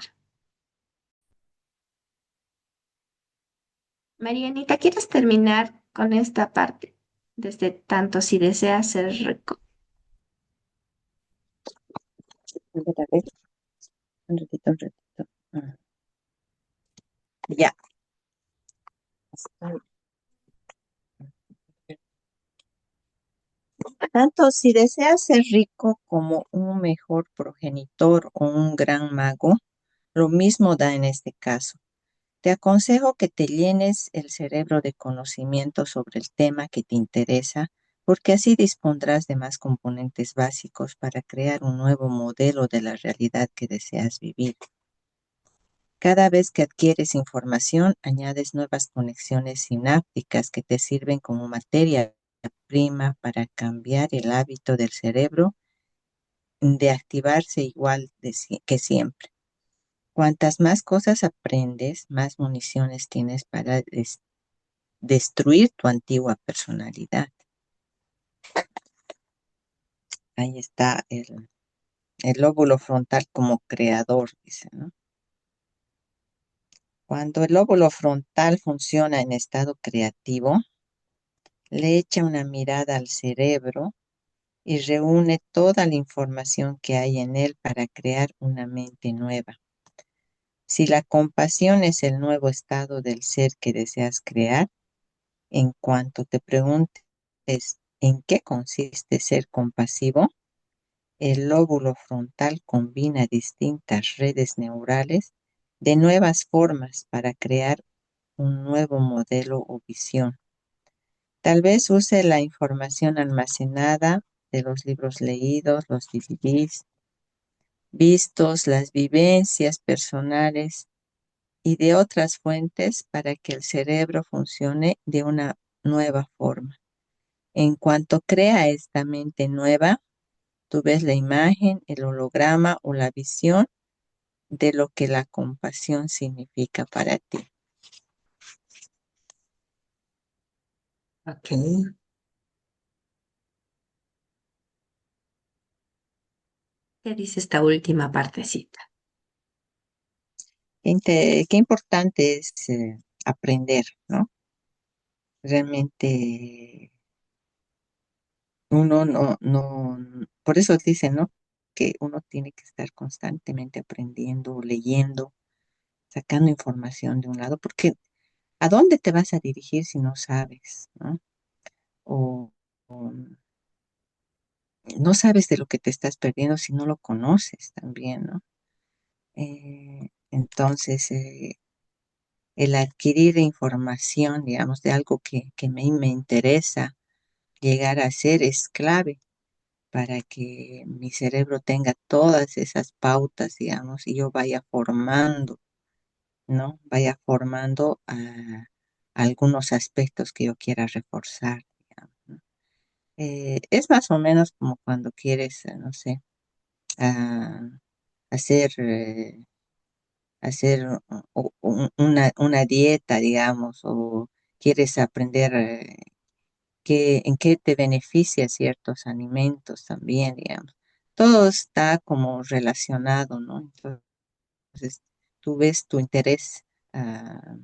Marianita, ¿quieres terminar con esta parte? Desde tanto si deseas ser rico. A ver, un ratito, un ratito. Ah, ya. Tanto si deseas ser rico como un mejor progenitor o un gran mago, lo mismo da en este caso. Te aconsejo que te llenes el cerebro de conocimiento sobre el tema que te interesa, porque así dispondrás de más componentes básicos para crear un nuevo modelo de la realidad que deseas vivir. Cada vez que adquieres información, añades nuevas conexiones sinápticas que te sirven como materia prima para cambiar el hábito del cerebro de activarse igual que siempre. Cuantas más cosas aprendes, más municiones tienes para destruir tu antigua personalidad. Ahí está el lóbulo frontal como creador, dice, ¿no? Cuando el lóbulo frontal funciona en estado creativo, le echa una mirada al cerebro y reúne toda la información que hay en él para crear una mente nueva. Si la compasión es el nuevo estado del ser que deseas crear, en cuanto te preguntes en qué consiste ser compasivo, el lóbulo frontal combina distintas redes neurales de nuevas formas para crear un nuevo modelo o visión. Tal vez use la información almacenada de los libros leídos, los DVDs, vistos, las vivencias personales y de otras fuentes para que el cerebro funcione de una nueva forma. En cuanto crea esta mente nueva, tú ves la imagen, el holograma o la visión de lo que la compasión significa para ti. Ok. ¿Qué dice esta última partecita? Qué importante es aprender, ¿no? Realmente uno por eso dicen, ¿no? Que uno tiene que estar constantemente aprendiendo, leyendo, sacando información de un lado, porque ¿a dónde te vas a dirigir si no sabes, ¿no? O no sabes de lo que te estás perdiendo si no lo conoces también, ¿no? Entonces, el adquirir información, digamos, de algo que me interesa llegar a ser es clave para que mi cerebro tenga todas esas pautas, digamos, y yo vaya formando, ¿no? Vaya formando algunos aspectos que yo quiera reforzar, digamos, ¿no? Es más o menos como cuando quieres, no sé, ah, hacer, hacer una dieta, digamos, o quieres aprender en qué te beneficia ciertos alimentos también, digamos. Todo está como relacionado, ¿no? Entonces, tú ves tu interés, ah,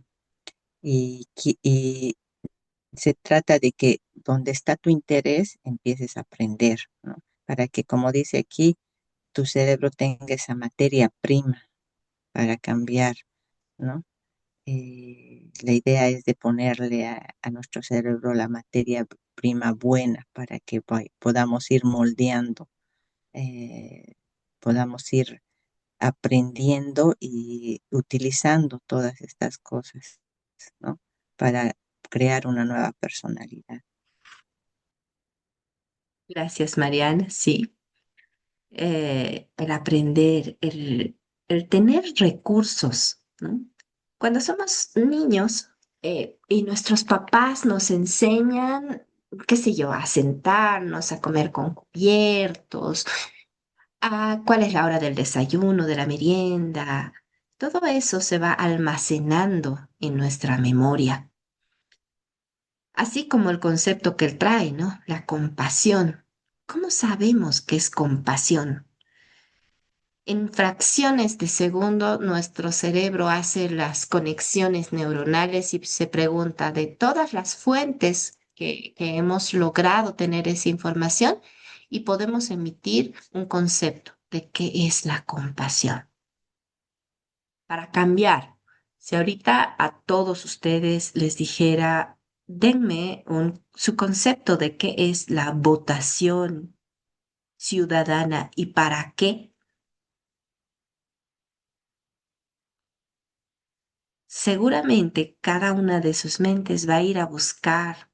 y se trata de que donde está tu interés empieces a aprender, ¿no? Para que, como dice aquí, tu cerebro tenga esa materia prima para cambiar, ¿no? La idea es de ponerle a nuestro cerebro la materia prima buena para que podamos ir moldeando, eh, podamos ir aprendiendo y utilizando todas estas cosas, ¿no? Para crear una nueva personalidad. Gracias, Mariana. Sí, el aprender, el tener recursos, ¿no? Cuando somos niños y nuestros papás nos enseñan, qué sé yo, a sentarnos, a comer con cubiertos, a cuál es la hora del desayuno, de la merienda, todo eso se va almacenando en nuestra memoria, así como el concepto que él trae, ¿no? La compasión. ¿Cómo sabemos qué es compasión? En fracciones de segundo, nuestro cerebro hace las conexiones neuronales y se pregunta de todas las fuentes que hemos logrado tener esa información y podemos emitir un concepto de qué es la compasión. Para cambiar, si ahorita a todos ustedes les dijera, denme su concepto de qué es la votación ciudadana y para qué, seguramente cada una de sus mentes va a ir a buscar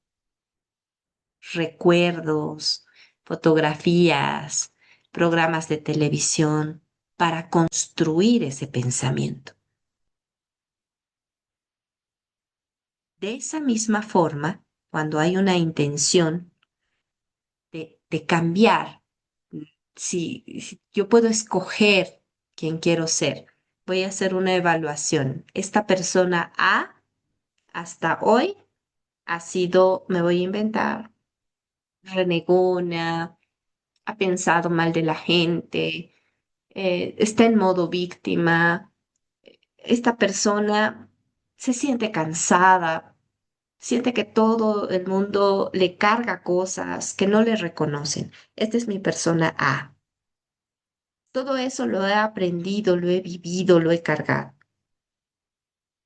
recuerdos, fotografías, programas de televisión para construir ese pensamiento. De esa misma forma, cuando hay una intención de cambiar, si yo puedo escoger quién quiero ser, voy a hacer una evaluación. Esta persona A hasta hoy ha sido, me voy a inventar, renegona, ha pensado mal de la gente, está en modo víctima. Esta persona se siente cansada, siente que todo el mundo le carga cosas que no le reconocen. Esta es mi persona A. Todo eso lo he aprendido, lo he vivido, lo he cargado.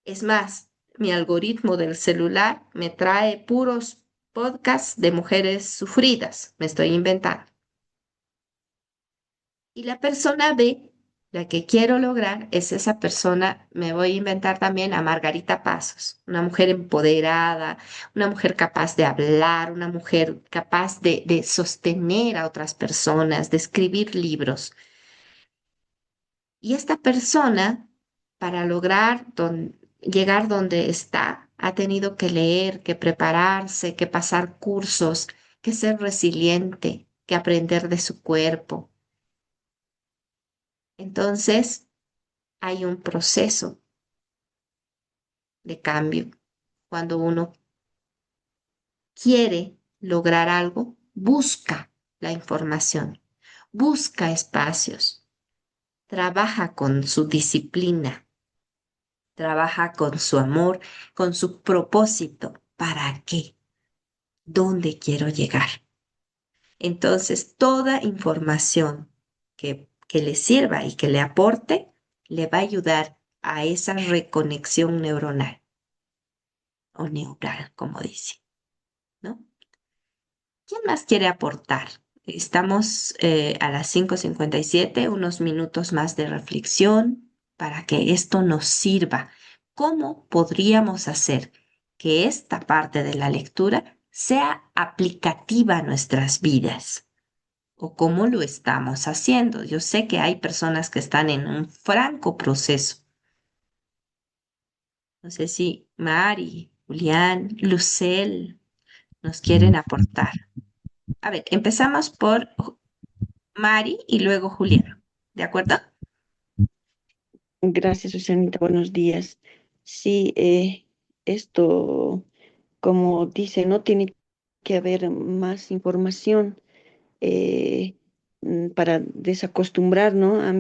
Es más, mi algoritmo del celular me trae puros podcasts de mujeres sufridas, me estoy inventando. Y la persona B, la que quiero lograr, es esa persona, me voy a inventar también a Margarita Pasos, una mujer empoderada, una mujer capaz de hablar, una mujer capaz de sostener a otras personas, de escribir libros. Y esta persona, para lograr llegar donde está, ha tenido que leer, que prepararse, que pasar cursos, que ser resiliente, que aprender de su cuerpo. Entonces, hay un proceso de cambio. Cuando uno quiere lograr algo, busca la información, busca espacios, trabaja con su disciplina, trabaja con su amor, con su propósito. ¿Para qué? ¿Dónde quiero llegar? Entonces, toda información que le sirva y que le aporte, le va a ayudar a esa reconexión neuronal o neural, como dice, ¿no? ¿Quién más quiere aportar? Estamos a las 5:57, unos minutos más de reflexión para que esto nos sirva. ¿Cómo podríamos hacer que esta parte de la lectura sea aplicativa a nuestras vidas? o cómo lo estamos haciendo. Yo sé que hay personas que están en un franco proceso. No sé si Mari, Julián, Lucel nos quieren aportar. A ver, empezamos por Mari y luego Julián. ¿De acuerdo? Gracias, Susanita. Buenos días. Sí, esto, como dice, no tiene que haber más información para desacostumbrar, ¿no? A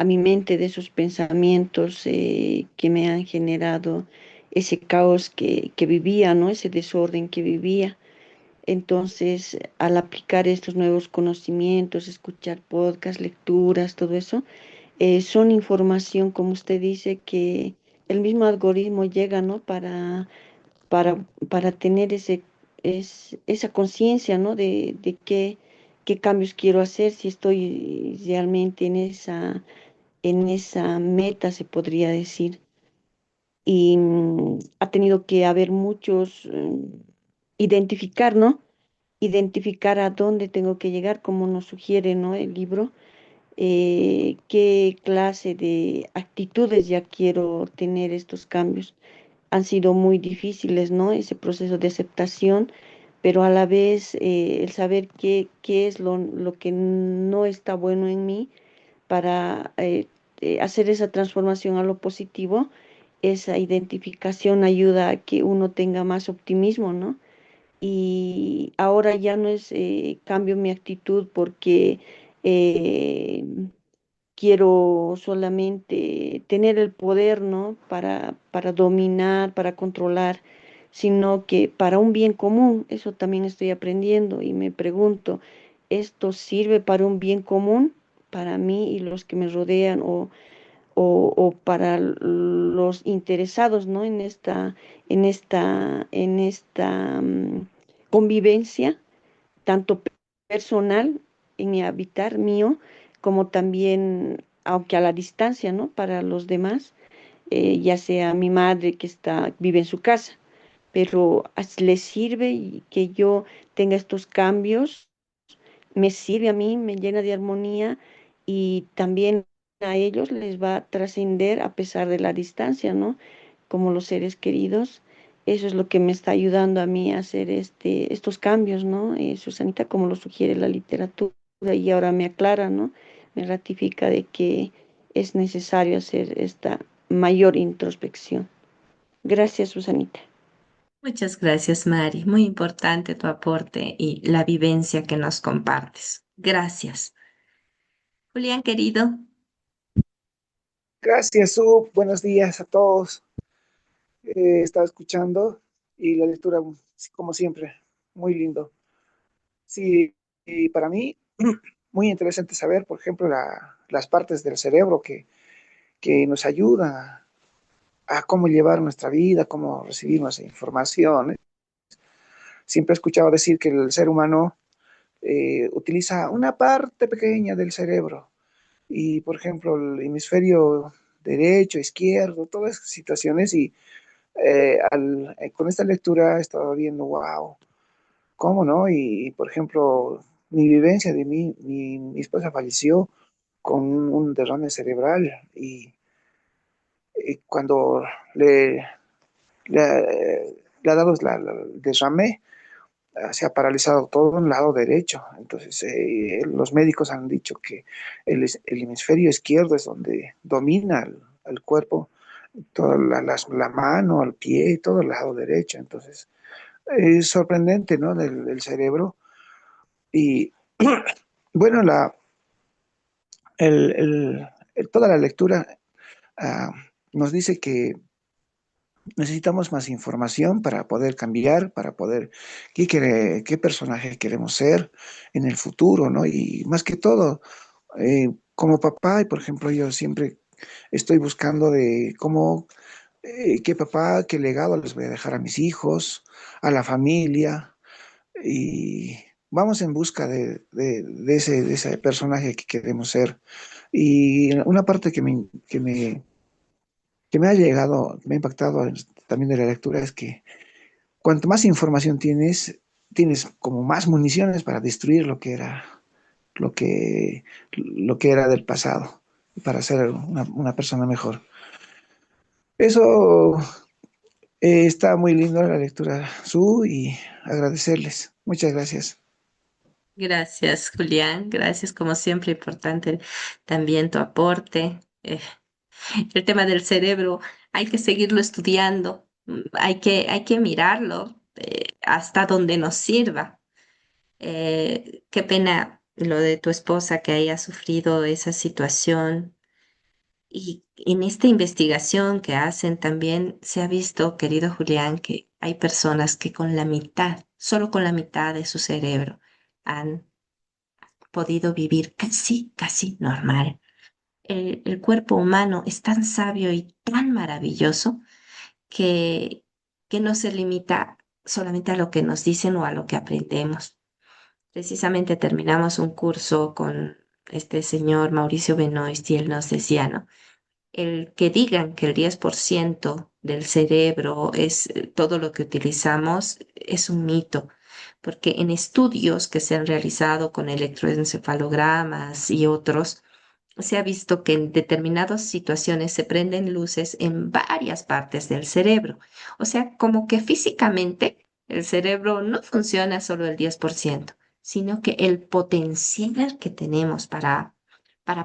mi mente de esos pensamientos que me han generado ese caos que vivía, ¿no? Ese desorden que vivía. Entonces, al aplicar estos nuevos conocimientos, escuchar podcasts, lecturas, todo eso, son información, como usted dice, que el mismo algoritmo llega, ¿no? Para tener esa conciencia, ¿no? De qué cambios quiero hacer, si estoy realmente en esa meta, se podría decir. Y ha tenido que haber muchos, identificar, ¿no? Identificar a dónde tengo que llegar, como nos sugiere, ¿no? El libro, qué clase de actitudes ya quiero tener estos cambios. Han sido muy difíciles, ¿no? Ese proceso de aceptación, pero a la vez el saber qué es lo que no está bueno en mí para hacer esa transformación a lo positivo, esa identificación ayuda a que uno tenga más optimismo, ¿no? Y ahora ya no es cambio mi actitud porque eh, quiero solamente tener el poder, ¿no? Para dominar, para controlar, sino que para un bien común, eso también estoy aprendiendo y me pregunto, ¿esto sirve para un bien común, para mí y los que me rodean o para los interesados, ¿no? En esta convivencia, tanto personal, en mi habitar mío, como también, aunque a la distancia, ¿no? Para los demás, ya sea mi madre que vive en su casa, pero le sirve y que yo tenga estos cambios, me sirve a mí, me llena de armonía y también a ellos les va a trascender a pesar de la distancia, ¿no? Como los seres queridos. Eso es lo que me está ayudando a mí a hacer estos cambios, ¿no? Susanita, como lo sugiere la literatura, y ahora me aclara, ¿no? Me ratifica de que es necesario hacer esta mayor introspección. Gracias, Susanita. Muchas gracias, Mari. Muy importante tu aporte y la vivencia que nos compartes. Gracias. Julián, querido. Gracias, Sub. Buenos días a todos. Estaba escuchando y la lectura, sí, como siempre, muy lindo. Sí, y para mí, muy interesante saber, por ejemplo, las partes del cerebro que nos ayudan a cómo llevar nuestra vida, cómo recibir nuestra información. Siempre he escuchado decir que el ser humano utiliza una parte pequeña del cerebro y, por ejemplo, el hemisferio derecho, izquierdo, todas esas situaciones y con esta lectura he estado viendo, wow, ¿cómo no? Y, por ejemplo, mi vivencia de mi esposa falleció con un derrame cerebral y cuando le ha dado el derrame, se ha paralizado todo el lado derecho. Entonces, los médicos han dicho que el hemisferio izquierdo es donde domina el cuerpo, toda la mano, el pie, todo el lado derecho. Entonces, es sorprendente, ¿no? Del cerebro. Y bueno, el, toda la lectura uh, nos dice que necesitamos más información para poder cambiar, para poder qué personaje queremos ser en el futuro, ¿no? Y más que todo, como papá, y por ejemplo, yo siempre estoy buscando de cómo, qué papá, qué legado les voy a dejar a mis hijos, a la familia, y vamos en busca de ese personaje que queremos ser. Y una parte que me ha llegado, me ha impactado también de la lectura es que cuanto más información tienes, tienes como más municiones para destruir lo que era. lo que era del pasado, para ser una persona mejor. Eso está muy lindo la lectura, Su, y agradecerles. Muchas gracias. Gracias, Julián. Gracias, como siempre, importante también tu aporte. El tema del cerebro, hay que seguirlo estudiando, hay que mirarlo hasta donde nos sirva. Qué pena lo de tu esposa que haya sufrido esa situación. Y en esta investigación que hacen también se ha visto, querido Julián, que hay personas que con la mitad, solo con la mitad de su cerebro, han podido vivir casi normal. El cuerpo humano es tan sabio y tan maravilloso que, que no se limita solamente a lo que nos dicen o a lo que aprendemos. Precisamente terminamos un curso con este señor Mauricio Benoist y él nos decía, ¿no? El que digan que el 10% del cerebro es todo lo que utilizamos es un mito, porque en estudios que se han realizado con electroencefalogramas y otros, se ha visto que en determinadas situaciones se prenden luces en varias partes del cerebro. O sea, como que físicamente el cerebro no funciona solo el 10%, sino que el potencial que tenemos para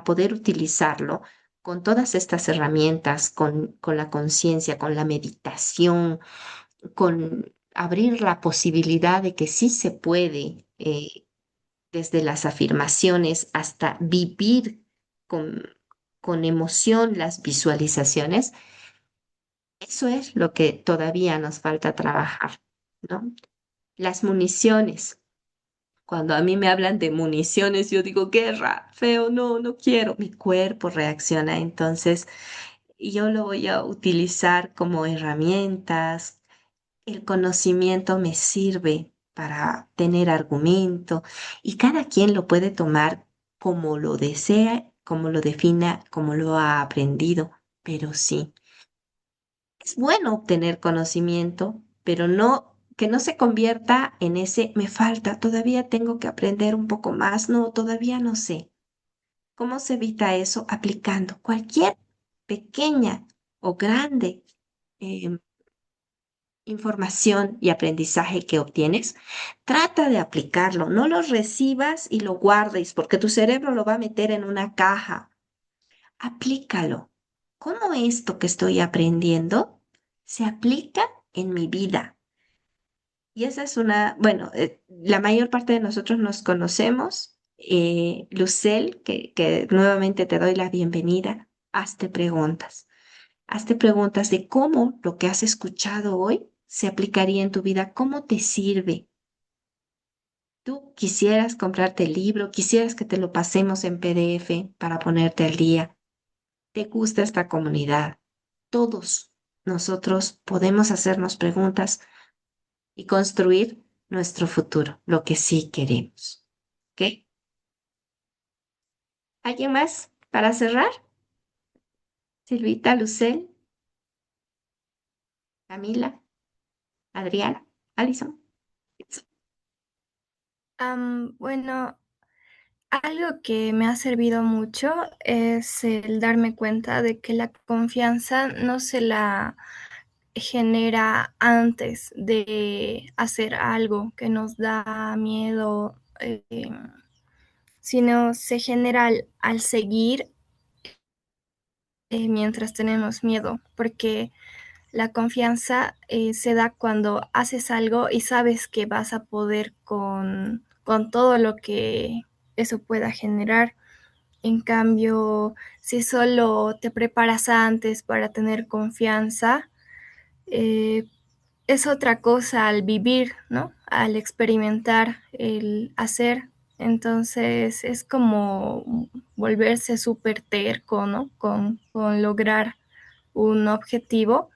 poder utilizarlo con todas estas herramientas, con la conciencia, con la meditación, con abrir la posibilidad de que sí se puede, desde las afirmaciones hasta vivir con, con emoción las visualizaciones, eso es lo que todavía nos falta trabajar, ¿no? Las municiones. Cuando a mí me hablan de municiones, yo digo, guerra, feo, no, no quiero. Mi cuerpo reacciona, entonces yo lo voy a utilizar como herramientas. El conocimiento me sirve para tener argumento y cada quien lo puede tomar como lo desea, como lo defina, como lo ha aprendido, pero sí, es bueno obtener conocimiento, pero no que no se convierta en ese me falta, todavía tengo que aprender un poco más, no, todavía no sé. ¿Cómo se evita eso? Aplicando cualquier pequeña o grande em, información y aprendizaje que obtienes, trata de aplicarlo. No lo recibas y lo guardes porque tu cerebro lo va a meter en una caja. Aplícalo. ¿Cómo esto que estoy aprendiendo se aplica en mi vida? Y esa es una, bueno, la mayor parte de nosotros nos conocemos. Lucel, que nuevamente te doy la bienvenida. Hazte preguntas. Hazte preguntas de cómo lo que has escuchado hoy se aplicaría en tu vida, cómo te sirve. Tú quisieras comprarte el libro, quisieras que te lo pasemos en PDF para ponerte al día. ¿Te gusta esta comunidad? Todos nosotros podemos hacernos preguntas y construir nuestro futuro, lo que sí queremos. ¿Ok? ¿Alguien más para cerrar? Silvita, Lucel, Camila, Adriana, Alison. Bueno, algo que me ha servido mucho es el darme cuenta de que la confianza no se la genera antes de hacer algo que nos da miedo, sino se genera al seguir mientras tenemos miedo, porque la confianza se da cuando haces algo y sabes que vas a poder con todo lo que eso pueda generar. En cambio, si solo te preparas antes para tener confianza, eh, es otra cosa al vivir, ¿no? Al experimentar, el hacer. Entonces es como volverse súper terco, ¿no? Con lograr un objetivo,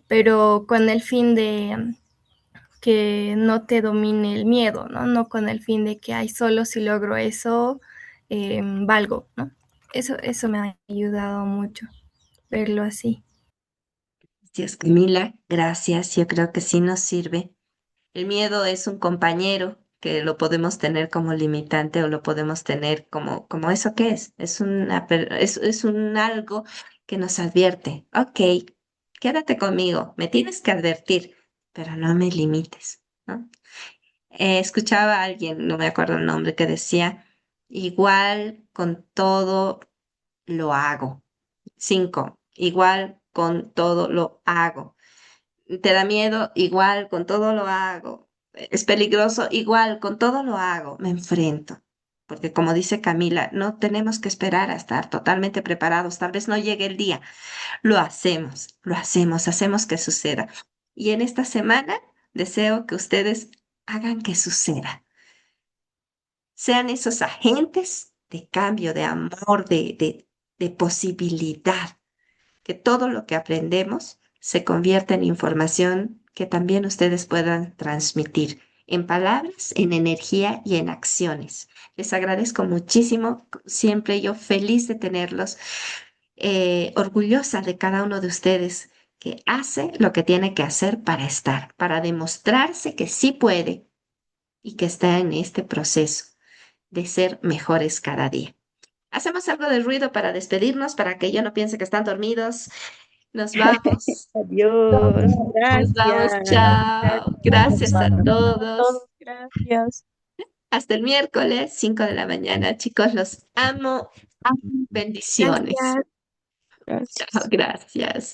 pero con el fin de que no te domine el miedo, ¿no? No con el fin de que, ay, solo si logro eso, valgo, ¿no? Eso me ha ayudado mucho, verlo así. Gracias, Camila. Gracias. Yo creo que sí nos sirve. El miedo es un compañero que lo podemos tener como limitante o lo podemos tener como eso que es un algo que nos advierte. Ok, quédate conmigo, me tienes que advertir, pero no me limites, ¿no? Escuchaba a alguien, no me acuerdo el nombre, que decía, igual con todo lo hago. 5, igual con todo lo hago. ¿Te da miedo? Igual con todo lo hago. ¿Es peligroso? Igual con todo lo hago. Me enfrento. Porque como dice Camila, no tenemos que esperar a estar totalmente preparados. Tal vez no llegue el día. Hacemos que suceda. Y en esta semana deseo que ustedes hagan que suceda. Sean esos agentes de cambio, de amor, de posibilidad, que todo lo que aprendemos se convierta en información que también ustedes puedan transmitir en palabras, en energía y en acciones. Les agradezco muchísimo, siempre yo feliz de tenerlos, orgullosa de cada uno de ustedes que hace lo que tiene que hacer para estar, para demostrarse que sí puede y que está en este proceso de ser mejores cada día. Hacemos algo de ruido para despedirnos, para que yo no piense que están dormidos. Nos vamos. Adiós, Nos vamos. gracias. Chao. Gracias a A todos, todos. gracias. Hasta el miércoles, 5 de la mañana. Chicos, los amo. Bendiciones. Gracias. Gracias. Chao. Gracias.